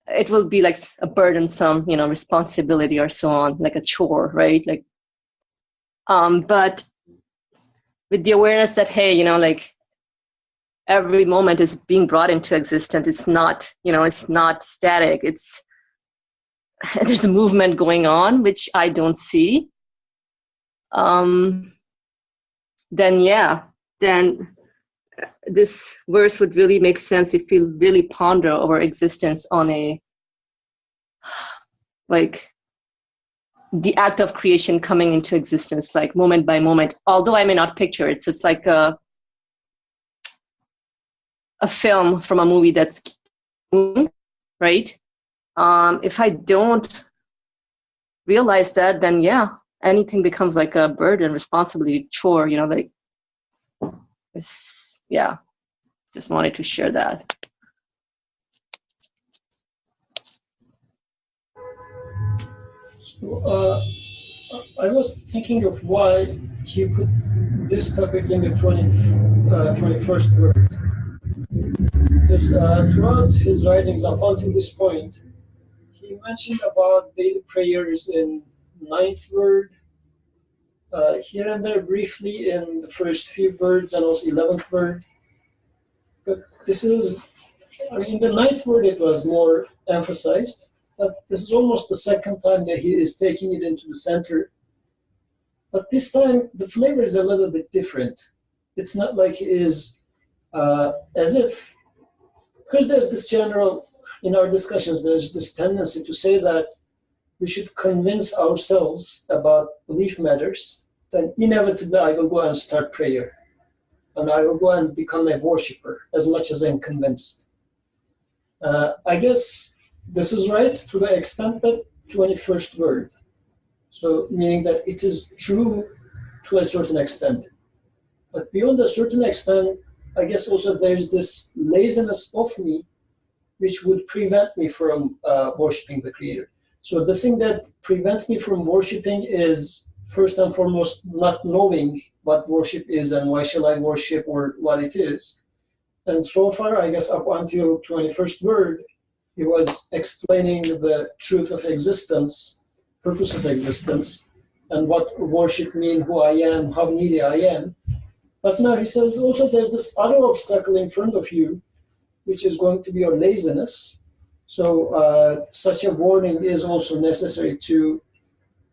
it will be like a burdensome, responsibility or so on, like a chore, right? Like, but with the awareness that, hey, like every moment is being brought into existence. It's not, it's not static. There's a movement going on, which I don't see. Then this verse would really make sense if you really ponder over existence on like the act of creation coming into existence, like moment by moment. Although I may not picture it, it's like a film from a movie that's right. If I don't realize that, then yeah, anything becomes like a burden, responsibility, chore. Just wanted to share that. So, I was thinking of why he put this topic in the 21st word. Because throughout his writings up until this point, he mentioned about daily prayers in 9th word, here and there briefly in the first few words and also 11th word. But this is, I mean, the 9th word it was more emphasized, but this is almost the second time that he is taking it into the center. But this time the flavor is a little bit different. It's not like he is as if, because there's this general, in our discussions, there's this tendency to say that we should convince ourselves about belief matters, then inevitably I will go and start prayer. And I will go and become a worshiper as much as I'm convinced. I guess this is right to the extent that 21st word. So meaning that it is true to a certain extent. But beyond a certain extent, I guess also there's this laziness of me which would prevent me from worshiping the Creator. So the thing that prevents me from worshiping is, first and foremost, not knowing what worship is and why shall I worship or what it is. And so far, I guess up until 21st word, he was explaining the truth of existence, purpose of existence, and what worship means, who I am, how needy I am. But now he says also there's this other obstacle in front of you, which is going to be your laziness. So such a warning is also necessary to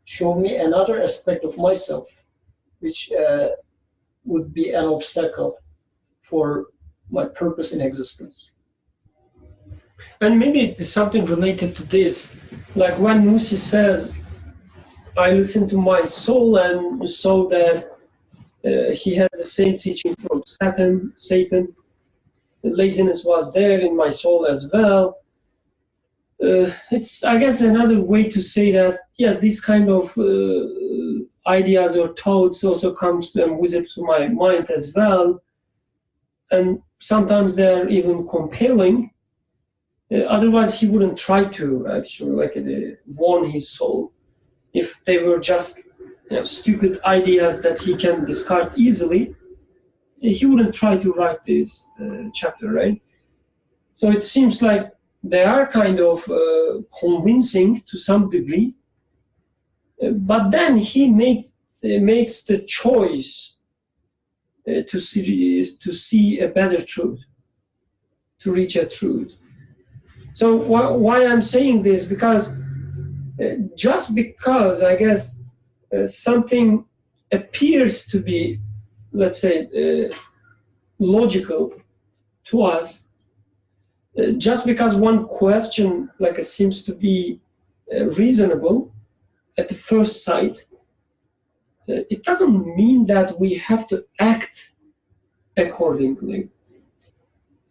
show me another aspect of myself, which would be an obstacle for my purpose in existence. And maybe it's something related to this. Like when Nursi says, I listen to my soul and saw that he has the same teaching from Satan. The laziness was there in my soul as well. It's, I guess, another way to say that, yeah, these kind of ideas or thoughts also comes and visit to my mind as well. And sometimes they're even compelling. Otherwise, he wouldn't try to actually warn his soul. If they were just stupid ideas that he can discard easily, he wouldn't try to write this chapter, right? So it seems like they are kind of convincing to some degree, but then he makes the choice to see a better truth, to reach a truth. So why I'm saying this, because just because I guess something appears to be, let's say, logical to us, just because one question seems to be reasonable at the first sight, it doesn't mean that we have to act accordingly.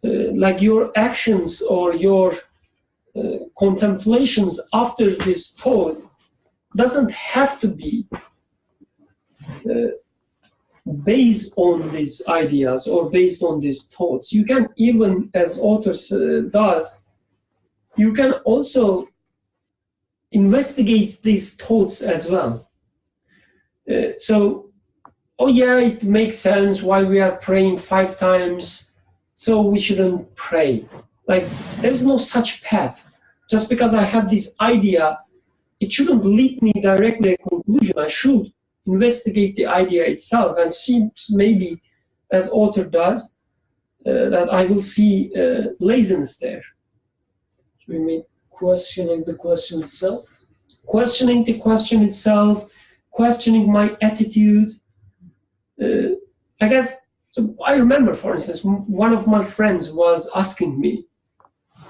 Like your actions or your contemplations after this thought doesn't have to be based on these ideas or based on these thoughts. You can even, as authors does, you can also investigate these thoughts as well. So, oh yeah, it makes sense why we are praying 5 times, so we shouldn't pray. Like, there's no such path. Just because I have this idea, it shouldn't lead me directly to a conclusion. I should investigate the idea itself and see, maybe, as author does, that I will see laziness there. So we mean questioning the question itself? Questioning the question itself, questioning my attitude. I guess, so I remember, for instance, one of my friends was asking me,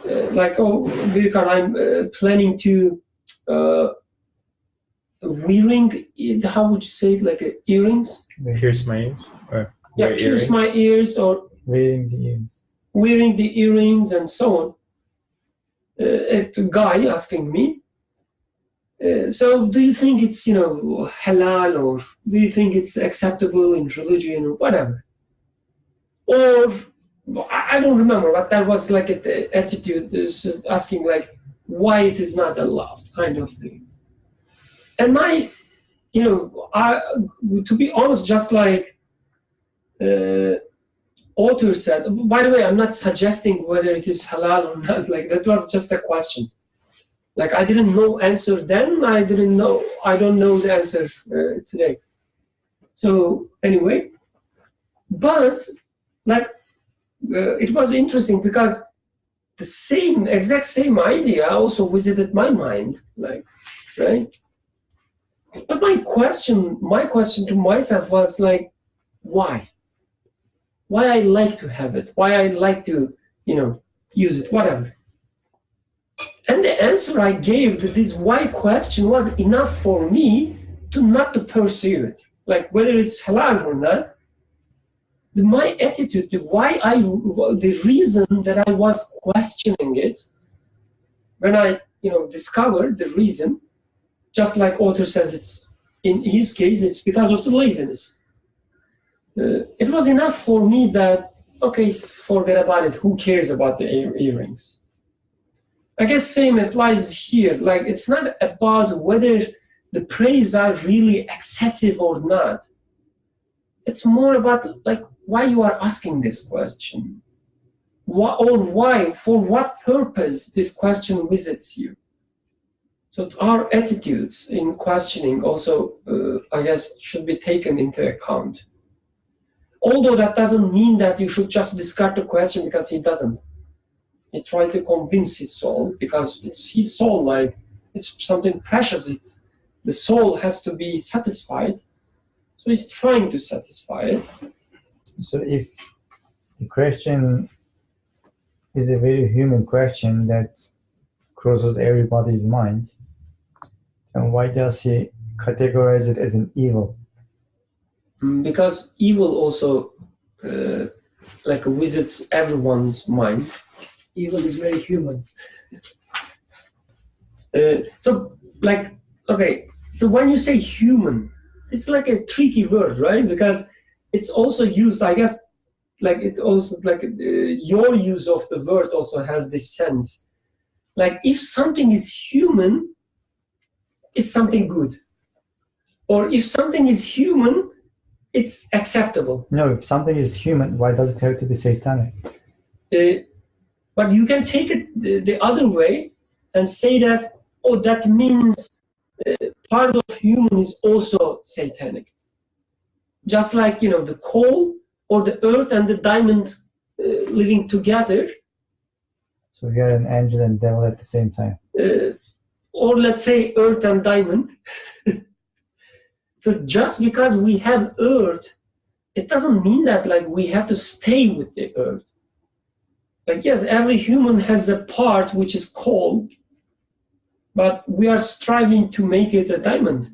oh, Birkar, I'm planning to wearing, how would you say it, like earrings? Pierce my ears? Or yeah, pierce my ears, or wearing the earrings. Wearing the earrings and so on. A guy asking me, so do you think it's, halal, or do you think it's acceptable in religion, or whatever? Or, I don't remember, but that was like an attitude, asking why it is not allowed, kind of thing. And to be honest, just author said, by the way, I'm not suggesting whether it is halal or not, like that was just a question. Like I didn't know answer then, I don't know the answer today. So anyway, but like it was interesting because the exact same idea also visited my mind, like, right? But my question to myself was like, why? Why I like to have it? Why I like to, use it, whatever. And the answer I gave to this why question was enough for me not to pursue it. Like whether it's halal or not, my attitude to the reason that I was questioning it, when I, discovered the reason, just like author says, in his case, it's because of the laziness. It was enough for me that, okay, forget about it. Who cares about the earrings? I guess same applies here. Like it's not about whether the praise are really excessive or not. It's more about like why you are asking this question, why, for what purpose this question visits you. So our attitudes in questioning also, I guess, should be taken into account. Although that doesn't mean that you should just discard the question because he doesn't. He tried to convince his soul because it's his soul, like it's something precious. The soul has to be satisfied. So he's trying to satisfy it. So if the question is a very human question that crosses everybody's mind, then why does he categorize it as an evil? Because evil also visits everyone's mind. Evil is very human. So when you say human, it's like a tricky word, right? Because it's also used, I guess, your use of the word also has this sense. Like if something is human, it's something good. Or if something is human, it's acceptable. No, if something is human, why does it have to be satanic? But you can take it the other way and say that, that means part of human is also satanic. Just like, the coal or the earth and the diamond living together. So we are an angel and devil at the same time. Or let's say earth and diamond. So just because we have earth, it doesn't mean that we have to stay with the earth. Yes, every human has a part which is coal, but we are striving to make it a diamond.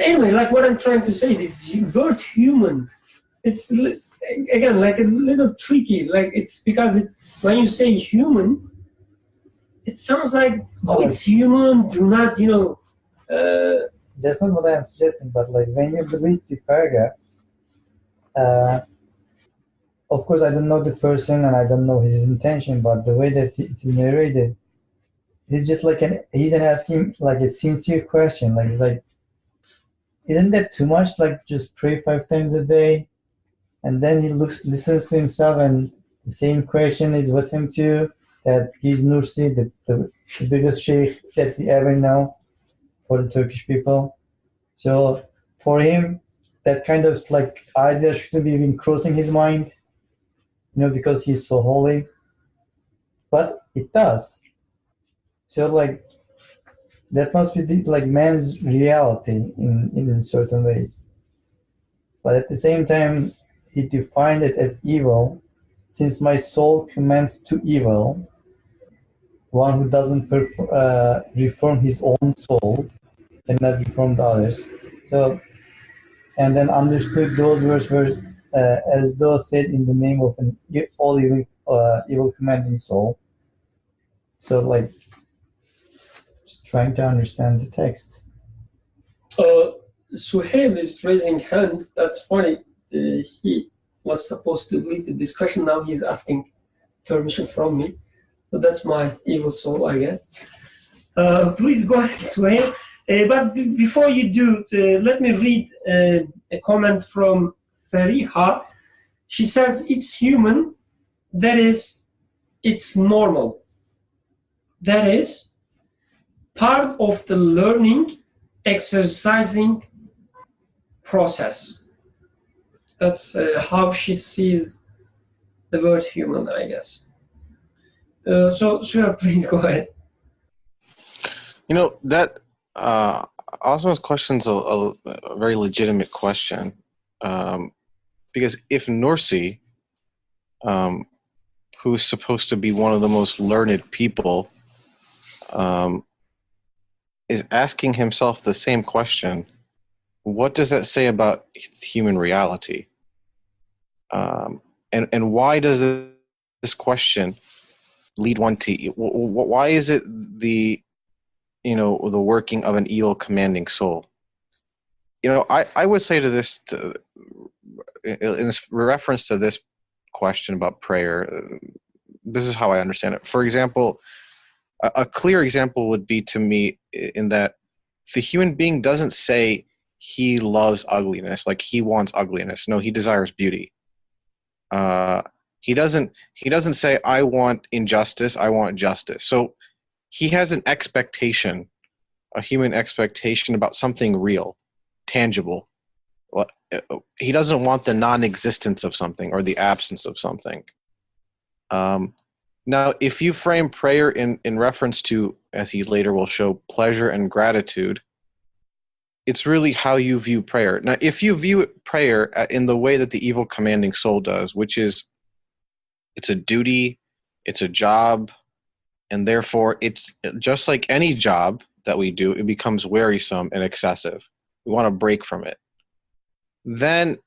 Anyway, what I'm trying to say, this word human, it's again a little tricky. It's because when you say human, it sounds like it's human. Do not, That's not what I'm suggesting. But when you read the paragraph, of course, I don't know the person and I don't know his intention. But the way that it is narrated, it's just he's asking a sincere question. It's isn't that too much? Just pray 5 times a day, and then he listens to himself, and the same question is with him too. That he's Nursi, the biggest sheikh that we ever know for the Turkish people. So for him, that kind of idea shouldn't be even crossing his mind, because he's so holy. But it does. So that must be man's reality in certain ways. But at the same time, he defined it as evil, since my soul commends to evil. One who doesn't reform his own soul cannot reform the others. So, and then understood those words as though said in the name of an all evil commanding soul. So just trying to understand the text. Suhail is raising hand. That's funny. He was supposed to lead the discussion. Now he's asking permission from me. So that's my evil soul, I guess. Please go ahead, Suhail. But before you do, let me read a comment from Fariha. She says, it's human, that is, it's normal. That is part of the learning, exercising process. That's how she sees the word human, I guess. So, Shreya, please go ahead. You know, that Osman's question's a very legitimate question. Because if Nursi, who's supposed to be one of the most learned people, is asking himself the same question, what does that say about human reality? And why does this question lead one to, why is it the working of an evil commanding soul? I would say to this, in reference to this question about prayer, this is how I understand it. For example, a clear example would be to me in that the human being doesn't say he loves ugliness, like he wants ugliness. No, he desires beauty. He doesn't say, I want injustice, I want justice. So he has an expectation, a human expectation about something real, tangible. He doesn't want the non-existence of something or the absence of something. Now, if you frame prayer in reference to, as he later will show, pleasure and gratitude, it's really how you view prayer. Now, if you view prayer in the way that the evil commanding soul does, which is it's a duty, it's a job, and therefore it's just like any job that we do, it becomes wearisome and excessive. We want to break from it. Then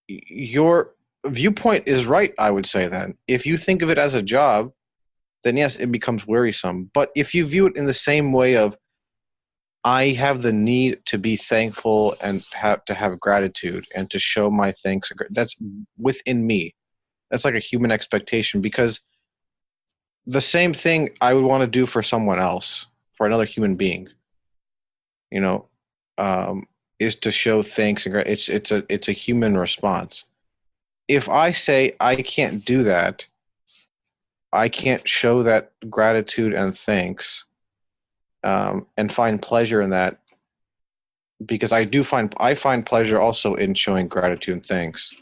your viewpoint is right, I would say then. If you think of it as a job, then yes, it becomes wearisome. But if you view it in the same way of, I have the need to be thankful and to have gratitude and to show my thanks, that's within me. That's like a human expectation, because the same thing I would want to do for someone else, for another human being, is to show thanks and it's a human response. If I say I can't do that, I can't show that gratitude and thanks, and find pleasure in that, because I find pleasure also in showing gratitude and thanks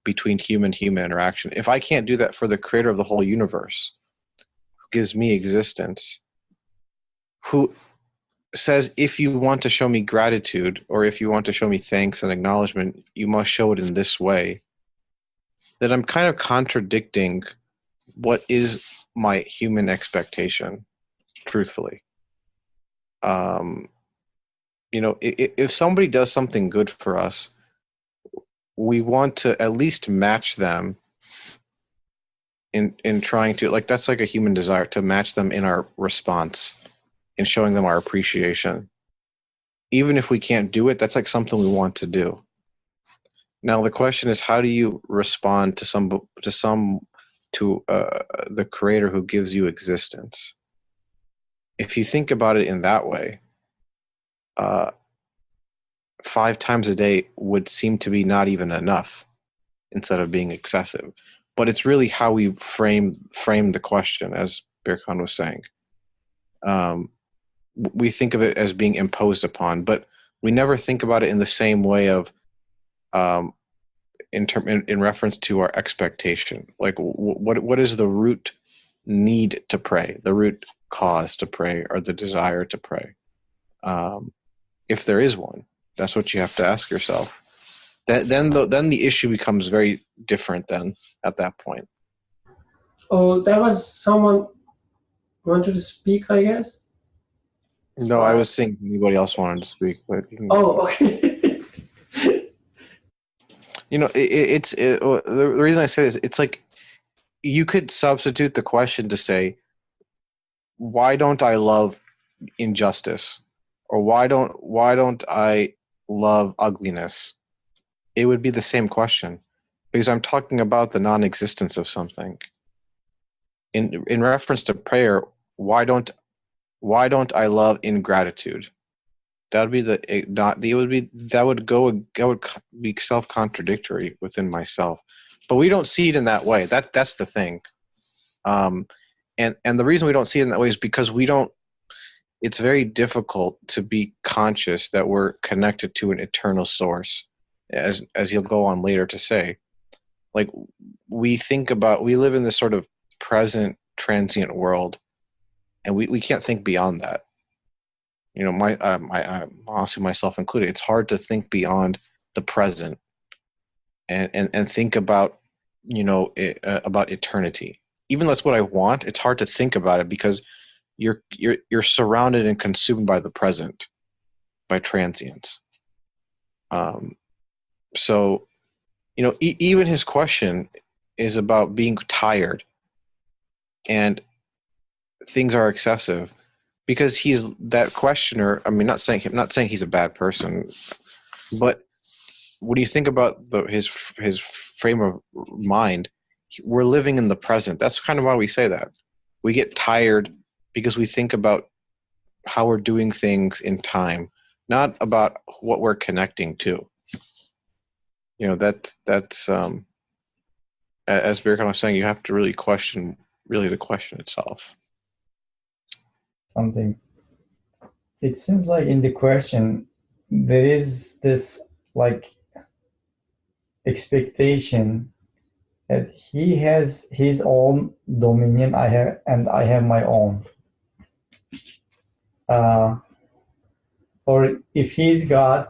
between human interaction. If I can't do that for the creator of the whole universe, who gives me existence, who says, if you want to show me gratitude or if you want to show me thanks and acknowledgement, you must show it in this way, that I'm kind of contradicting what is my human expectation, truthfully. If somebody does something good for us, we want to at least match them in trying to, like, that's like a human desire, to match them in our response, in showing them our appreciation. Even if we can't do it, that's like something we want to do. Now the question is, how do you respond to the creator who gives you existence? If you think about it in that way, 5 times a day would seem to be not even enough, instead of being excessive. But it's really how we frame the question, as Birkan was saying. We think of it as being imposed upon, but we never think about it in the same way of in reference to our expectation. Like, what is the root need to pray, the root cause to pray, or the desire to pray? If there is one, that's what you have to ask yourself. Then the issue becomes very different then at that point. Oh, that was someone wanted to speak, I guess? No, I was seeing if anybody else wanted to speak, but oh, okay. The reason I say this, it's like you could substitute the question to say, why don't I love injustice, or why don't I love ugliness? It would be the same question, because I'm talking about the non-existence of something. In reference to prayer, why don't why don't I love ingratitude? That would be that would be self-contradictory within myself. But we don't see it in that way. That's the thing. And the reason we don't see it in that way is because it's very difficult to be conscious that we're connected to an eternal source, as you'll go on later to say. Like, we live in this sort of present transient world, and we can't think beyond that. You know, honestly, myself included, it's hard to think beyond the present and think about, about eternity. Even though that's what I want, it's hard to think about it because you're surrounded and consumed by the present, by transience. So, even his question is about being tired and things are excessive because he's that questioner. I mean, not saying he's a bad person, but when you think about his frame of mind, we're living in the present. That's kind of why we say that. We get tired because we think about how we're doing things in time, not about what we're connecting to. That's as Birkan was saying, you have to really question the question itself. Something. It seems like in the question there is this like expectation that he has his own dominion, I have my own. Or if he's God,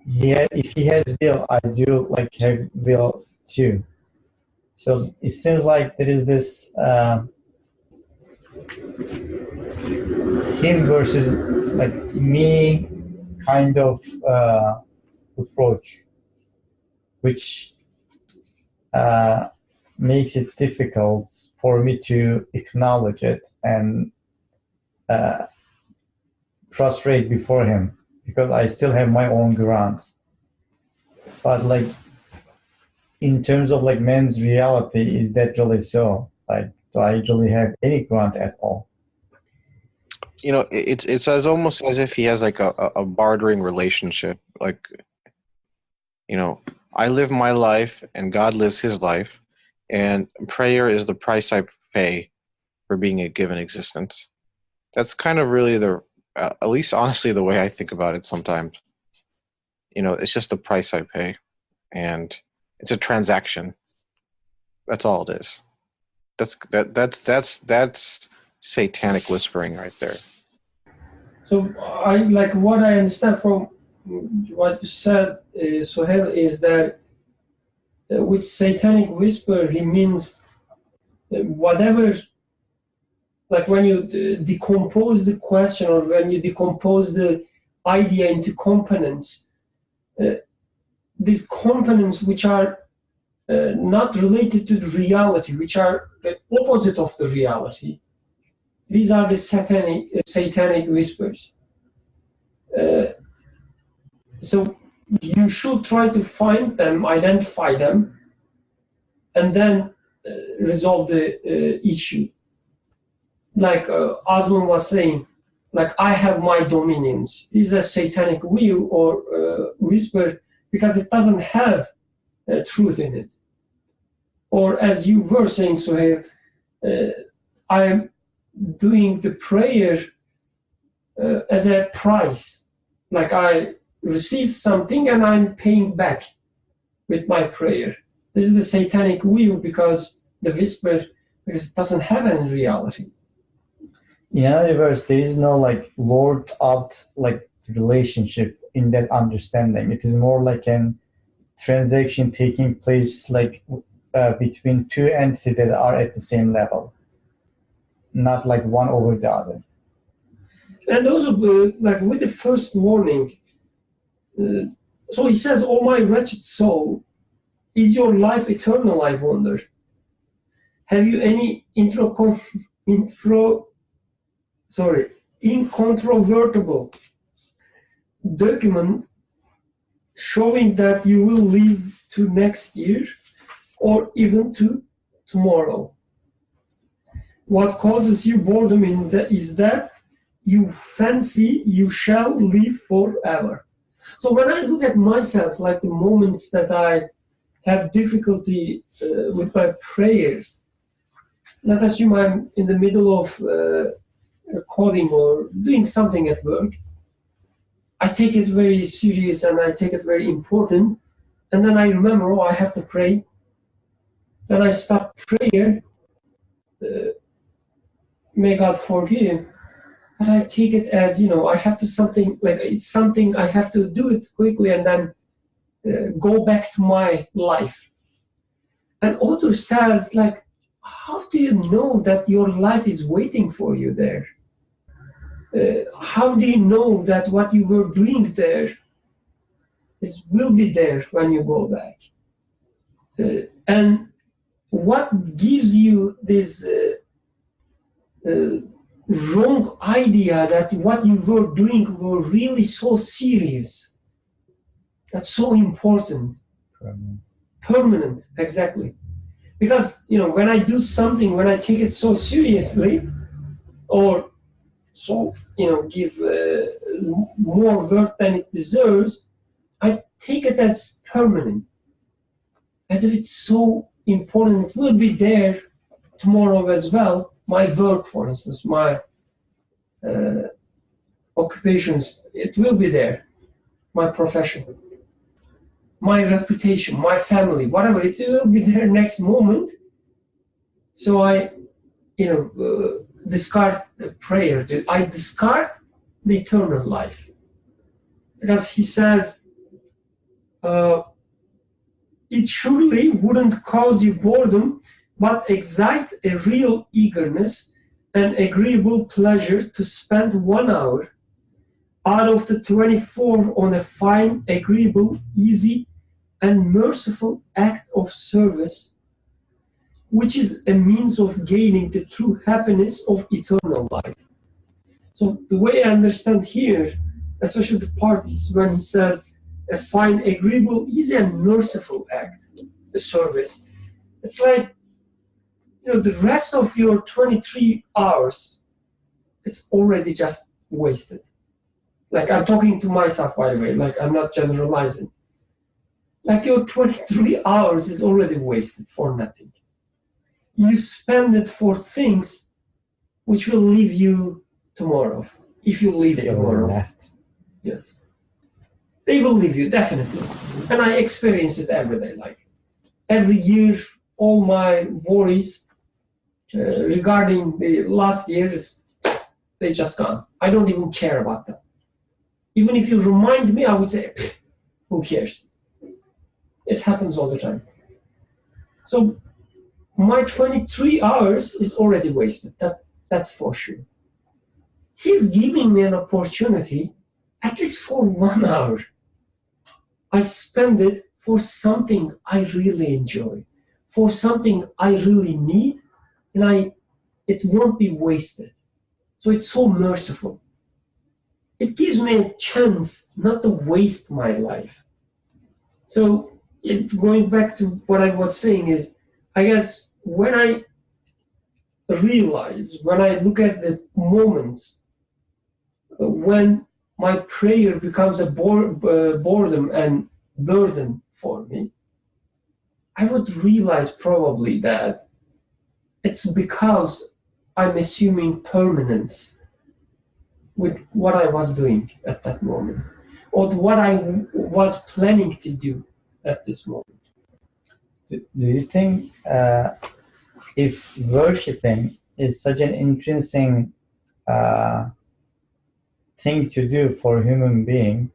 if he has will, I do like have will too. So it seems like there is this him versus like me kind of approach, which makes it difficult for me to acknowledge it and prostrate before him because I still have my own grounds. But like in terms of like man's reality, is that really so? Like, do I really have any ground at all? It's almost as if he has like a bartering relationship. Like, I live my life and God lives his life, and prayer is the price I pay for being a given existence. That's kind of really at least honestly, the way I think about it sometimes. It's just the price I pay, and it's a transaction. That's all it is. That's satanic whispering right there. So what I understand from what you said, Sohail, is that with satanic whisper, he means whatever, like when you decompose the question or when you decompose the idea into components, these components which are not related to the reality, which are the opposite of the reality, these are the satanic whispers. So you should try to find them, identify them, and then resolve the issue. Like Osman was saying, like, I have my dominions. Is a satanic will or whisper because it doesn't have truth in it. Or as you were saying, Sohail, I'm doing the prayer as a price. Like I received something and I'm paying back with my prayer. This is the satanic will because the whisper, because it doesn't have any reality. In other words, there is no like Lord out like relationship in that understanding. It is more like an transaction taking place like between two entities that are at the same level, not like one over the other. And also, like with the first warning, so he says, "Oh my wretched soul, is your life eternal? I wonder. Have you any incontrovertible document showing that you will live to next year or even to tomorrow? What causes you boredom is that you fancy you shall live forever. So when I look at myself, like the moments that I have difficulty with my prayers, let's assume I'm in the middle of coding or doing something at work, I take it very serious and I take it very important, and then I remember, oh, I have to pray. Then I stop prayer, may God forgive, but I take it as, I have to something, like it's something I have to do it quickly and then go back to my life. And author says, like, how do you know that your life is waiting for you there? How do you know that what you were doing there will be there when you go back? And what gives you this wrong idea that what you were doing were really so serious, that's so important? Permanent, exactly. Because, when I do something, when I take it so seriously, or so, give more work than it deserves, I take it as permanent, as if it's so important. It will be there tomorrow as well. My work, for instance, my occupations, it will be there. My profession, my reputation, my family, whatever, it will be there next moment. So I, discard the prayer. I discard the eternal life. Because he says, it surely wouldn't cause you boredom, but excite a real eagerness and agreeable pleasure to spend 1 hour out of the 24 on a fine, agreeable, easy, and merciful act of service, which is a means of gaining the true happiness of eternal life. So the way I understand here, especially the part is when he says a fine, agreeable, easy, and merciful act, a service. It's like, the rest of your 23 hours, it's already just wasted. Like, I'm talking to myself, by the way, like I'm not generalizing. Like your 23 hours is already wasted for nothing. You spend it for things which will leave you tomorrow, if you leave tomorrow. Yes. They will leave you, definitely. And I experience it every day. Like, every year, all my worries regarding the last year, they just gone. I don't even care about them. Even if you remind me, I would say, who cares? It happens all the time. So my 23 hours is already wasted. That's for sure. He's giving me an opportunity, at least for 1 hour. I spend it for something I really enjoy, for something I really need, and it won't be wasted. So it's so merciful. It gives me a chance not to waste my life. So going back to what I was saying is, I guess when I realize, when I look at the moments when my prayer becomes a boredom and burden for me, I would realize probably that it's because I'm assuming permanence with what I was doing at that moment, or what I was planning to do at this moment. Do you think if worshipping is such an intrinsic thing to do for a human being,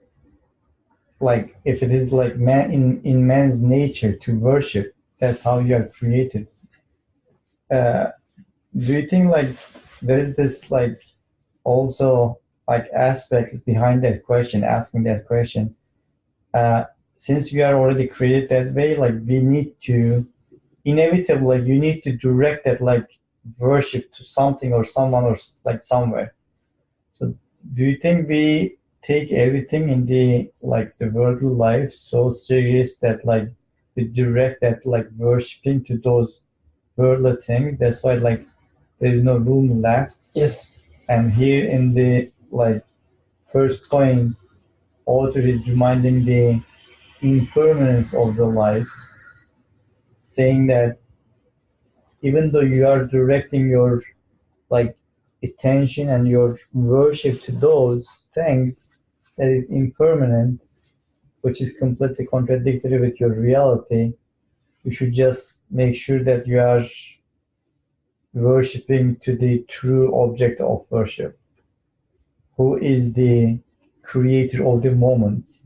like if it is like in man's nature to worship, that's how you are created, do you think like there is this like also like aspect behind that question, asking that question, since we are already created that way, like we need to inevitably, like you need to direct that like worship to something or someone or like somewhere. So do you think we take everything in the like the worldly life so serious that like we direct that like worshiping to those worldly things? That's why like there is no room left. Yes. And here in the first point, author is reminding the impermanence of the life, saying that even though you are directing your attention and your worship to those things that is impermanent, which is completely contradictory with your reality, you should just make sure that you are worshiping to the true object of worship, who is the creator of the moment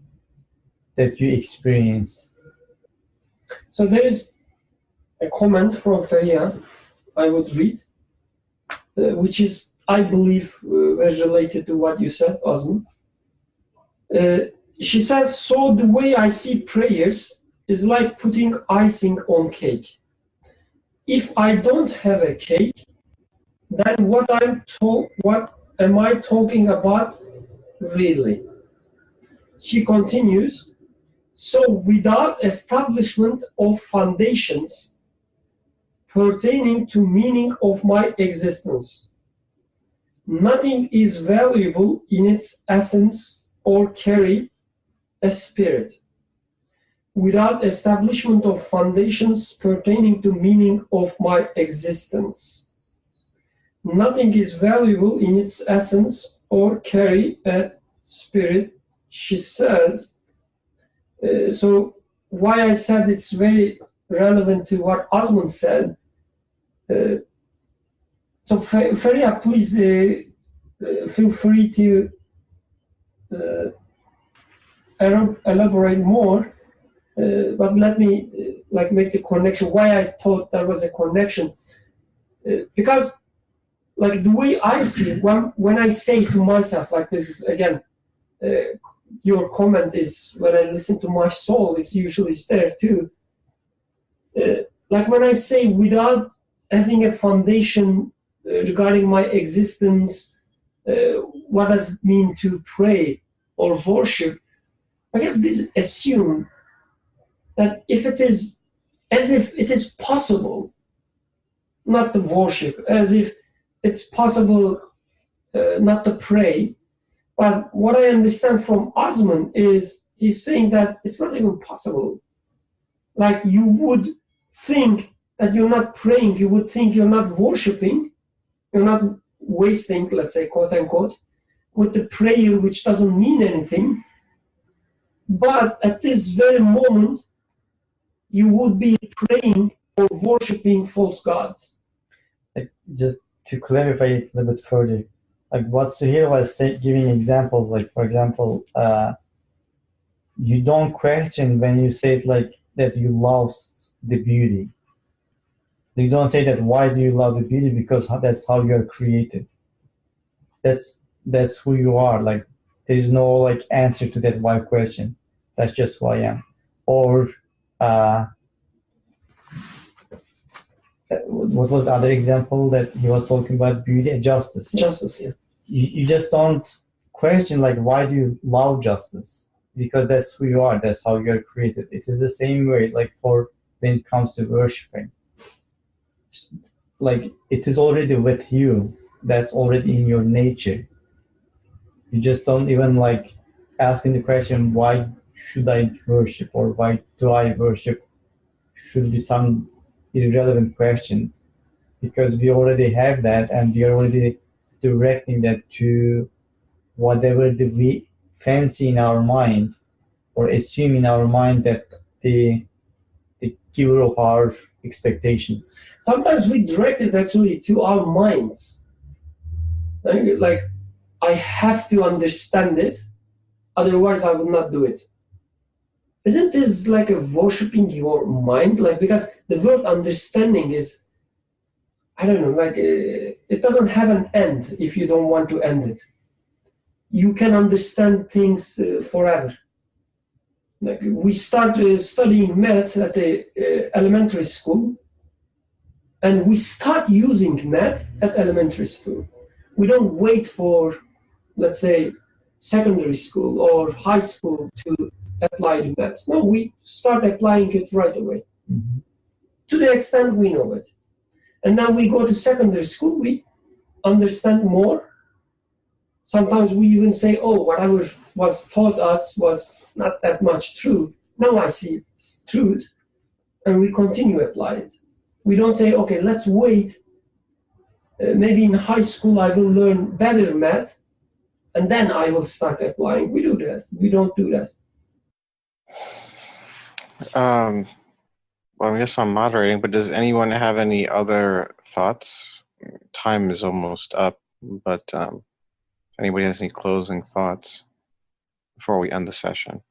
that you experience. So there is a comment from Feria I would read, which is, I believe, very related to what you said, Osman. She says, so the way I see prayers is like putting icing on cake. If I don't have a cake, then what am I talking about really? She continues, so without establishment of foundations pertaining to meaning of my existence, nothing is valuable in its essence or carry a spirit. Without establishment of foundations pertaining to meaning of my existence, nothing is valuable in its essence or carry a spirit, she says. So why I said it's very relevant to what Osman said. So Feria, please feel free to elaborate more. But let me make the connection. Why I thought there was a connection, because the way I see it, when I say to myself, this is again, your comment is when I listen to my soul, it's usually there too. When I say without having a foundation regarding my existence, what does it mean to pray or worship? I guess this assume that if it is as if it is possible not to worship, as if it's possible not to pray. But what I understand from Osman is he's saying that it's not even possible. You would think that you're not praying, you would think you're not worshiping, you're not wasting, let's say, quote unquote, with the prayer which doesn't mean anything. But at this very moment, you would be praying or worshiping false gods. Just to clarify it a little bit further, what Suhail was giving examples, for example, you don't question when you say it that you love the beauty. You don't say that why do you love the beauty, because that's how you are created. That's who you are. There is no answer to that why question. That's just who I am. Or what was the other example that he was talking about? Beauty and justice. Justice, yeah. You just don't question why do you love justice, because that's who you are. That's how you are created. It is the same way for when it comes to worshiping. It is already with you. That's already in your nature. You just don't even asking the question, why should I worship, or why do I worship? Should be some irrelevant questions, because we already have that, and we are already directing that to whatever we fancy in our mind, or assume in our mind that the giver of our expectations. Sometimes we direct it actually to our minds. I have to understand it, otherwise I will not do it. Isn't this a worshiping your mind? Because the word understanding is, I don't know, it doesn't have an end if you don't want to end it. You can understand things forever. We start studying math at the elementary school, and we start using math at elementary school. We don't wait for, let's say, secondary school or high school to apply the math. No, we start applying it right away. Mm-hmm. To the extent we know it. And now we go to secondary school, we understand more, sometimes we even say, oh, whatever was taught us was not that much true. Now I see it's truth, and we continue to apply it. We don't say, okay, let's wait. Maybe in high school I will learn better math, and then I will start applying. We do that. We don't do that. Well, I guess I'm moderating, but does anyone have any other thoughts? Time is almost up, but if anybody has any closing thoughts before we end the session.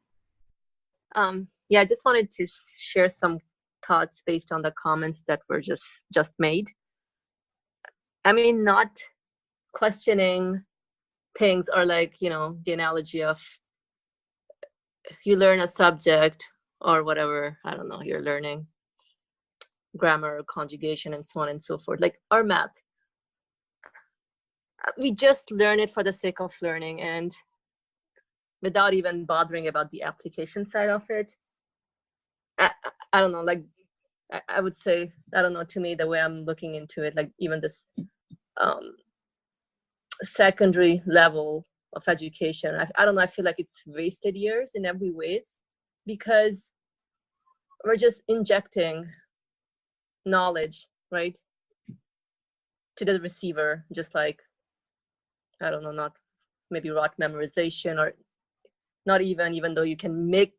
Yeah, I just wanted to share some thoughts based on the comments that were just made. I mean, not questioning things, or like, you know, the analogy of you learn a subject or whatever, I don't know, you're learning grammar, conjugation, and so on and so forth, like our math. We just learn it for the sake of learning, and without even bothering about the application side of it. I don't know, like I would say, I don't know, to me, the way I'm looking into it, like even this secondary level of education, I don't know, I feel like it's wasted years in every ways, because we're just injecting knowledge, right, to the receiver, just like, I don't know, not maybe rote memorization, or not even though you can make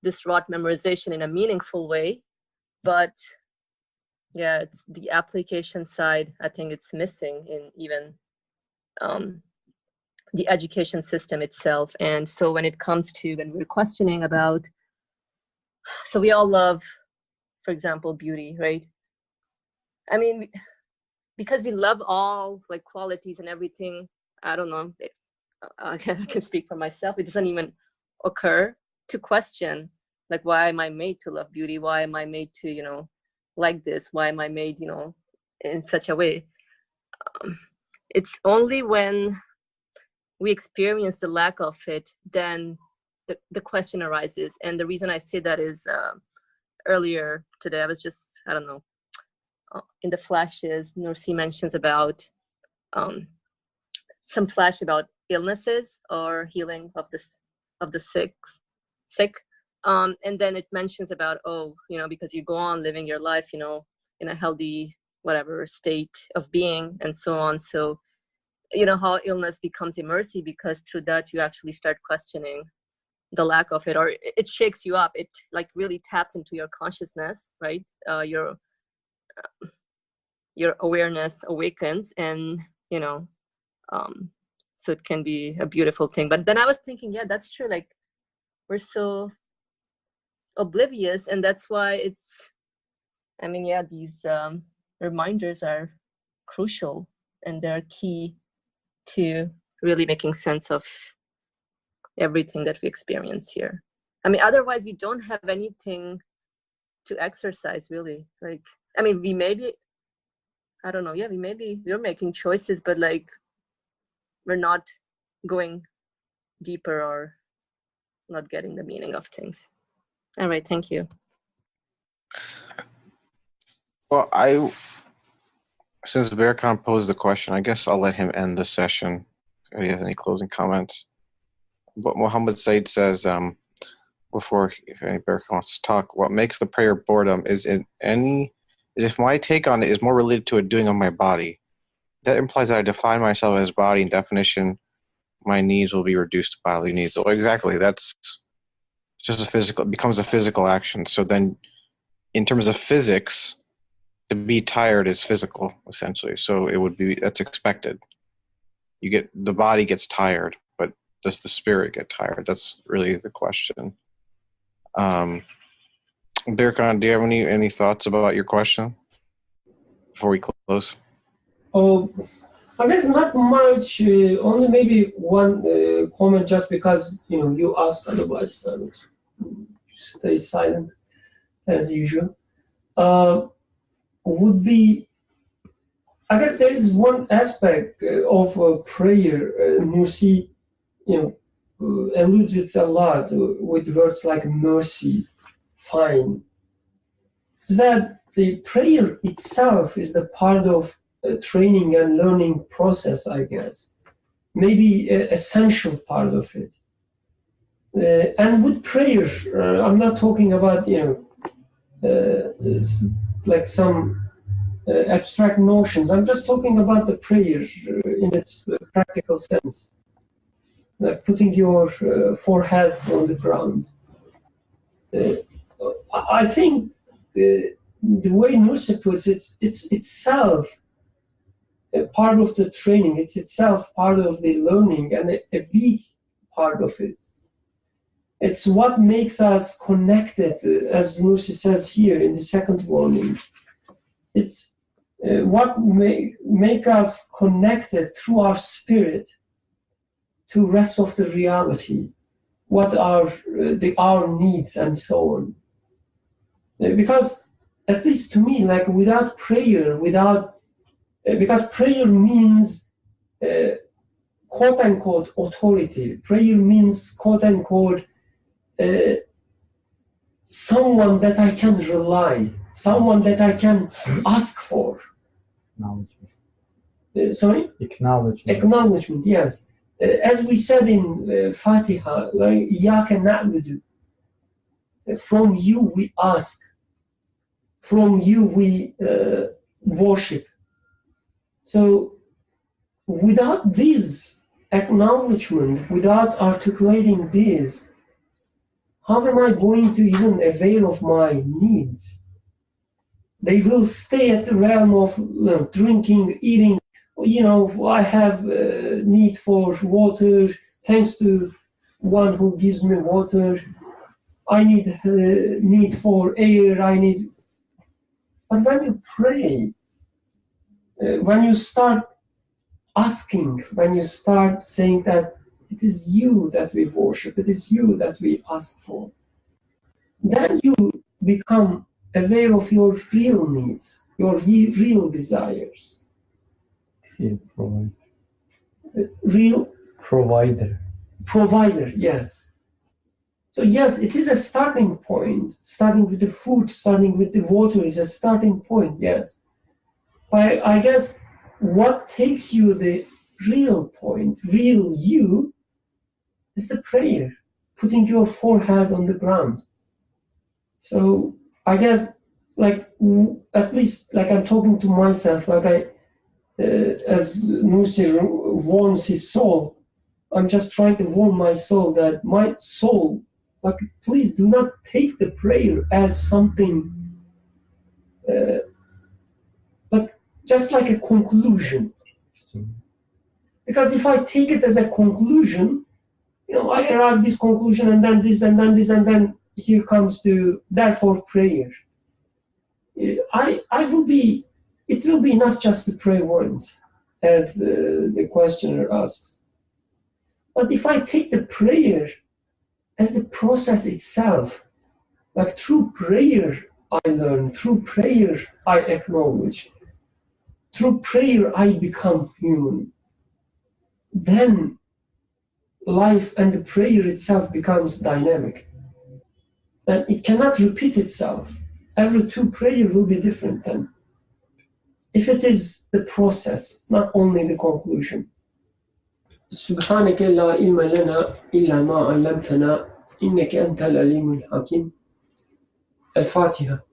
this rote memorization in a meaningful way, but yeah, it's the application side, I think it's missing in even the education system itself. And so when it comes to, when we're questioning about, so we all love, for example, beauty, right? I mean, because we love all like qualities and everything, I don't know, I can speak for myself, it doesn't even occur to question, like, why am I made to love beauty? Why am I made to, you know, like this? Why am I made, you know, in such a way? It's only when we experience the lack of it, then the question arises. And the reason I say that is earlier today, I was just, I don't know, in the flashes, Nursi mentions about some flash about illnesses or healing of the sick. And then it mentions about, oh, you know, because you go on living your life, you know, in a healthy, whatever state of being and so on. So, you know, how illness becomes a mercy, because through that you actually start questioning the lack of it, or it shakes you up. It like really taps into your consciousness, right? Your awareness awakens, and, you know, so it can be a beautiful thing. But then I was thinking, yeah, that's true. Like, we're so oblivious, and that's why it's, I mean, yeah, these reminders are crucial, and they're key to really making sense of everything that we experience here. I mean, otherwise we don't have anything to exercise, really. Like, I mean, we maybe, I don't know, yeah, we're making choices, but like, we're not going deeper or not getting the meaning of things. All right, thank you. Well, since Berkan posed the question, I guess I'll let him end the session if he has any closing comments. But Muhammad Said says, before, if any Berkan wants to talk, what makes the prayer boredom is if my take on it is more related to a doing of my body. That implies that I define myself as body, and definition, my needs will be reduced to bodily needs. So exactly, that's just it becomes a physical action. So then, in terms of physics, to be tired is physical, essentially. So that's expected. The body gets tired, but does the spirit get tired? That's really the question. Berkan, do you have any thoughts about your question before we close? Oh, I guess not much. Only maybe one comment, just because, you know, you asked, otherwise I would stay silent as usual. Would be, I guess there is one aspect of prayer. Nursi, you know, alludes it a lot with words like mercy, fine. Is that the prayer itself is the part of training and learning process, I guess. maybe an essential part of it. And with prayer, I'm not talking about, like some abstract notions. I'm just talking about the prayer in its practical sense, like putting your forehead on the ground. I think the way Nursi puts it, it's itself part of the training. It's itself part of the learning, and a big part of it. It's what makes us connected, as Nursi says here in the second warning. It's what make us connected through our spirit to rest of the reality, what are our needs and so on. Because at least to me, like without prayer, because prayer means quote unquote authority. Prayer means quote unquote someone that I can rely, someone that I can ask for. Acknowledgement. Sorry? Acknowledgement. Acknowledgement, yes. As we said in Fatiha, like, Iyaka na'budu. From you we ask. From you we worship. So without this acknowledgement, without articulating this, how am I going to even aware of my needs? They will stay at the realm of drinking, eating. I have need for water, thanks to one who gives me water. I need for air, But when you pray, when you start asking, when you start saying that it is you that we worship, it is you that we ask for, then you become aware of your real needs, your real desires. Real provider, yes. So yes, it is a starting point. Starting with the food, starting with the water is a starting point, yes. But I guess what takes you the real point, real you, is the prayer, putting your forehead on the ground. So I guess, like, at least, like I'm talking to myself, like as Nursi warns his soul, I'm just trying to warn my soul that my soul, like, please do not take the prayer as something, just like a conclusion. Because if I take it as a conclusion, I arrive at this conclusion and then this and then this and then here comes to, therefore, prayer. It will be enough just to pray once, as the questioner asks. But if I take the prayer as the process itself, like through prayer I learn, through prayer I acknowledge, through prayer I become human, then life and the prayer itself becomes dynamic. And it cannot repeat itself. Every two prayer will be different then. If it is the process, not only the conclusion. سبحانك لا علم لنا إلا ما علمتنا إنك أنت العليم الحكيم. الفاتحة.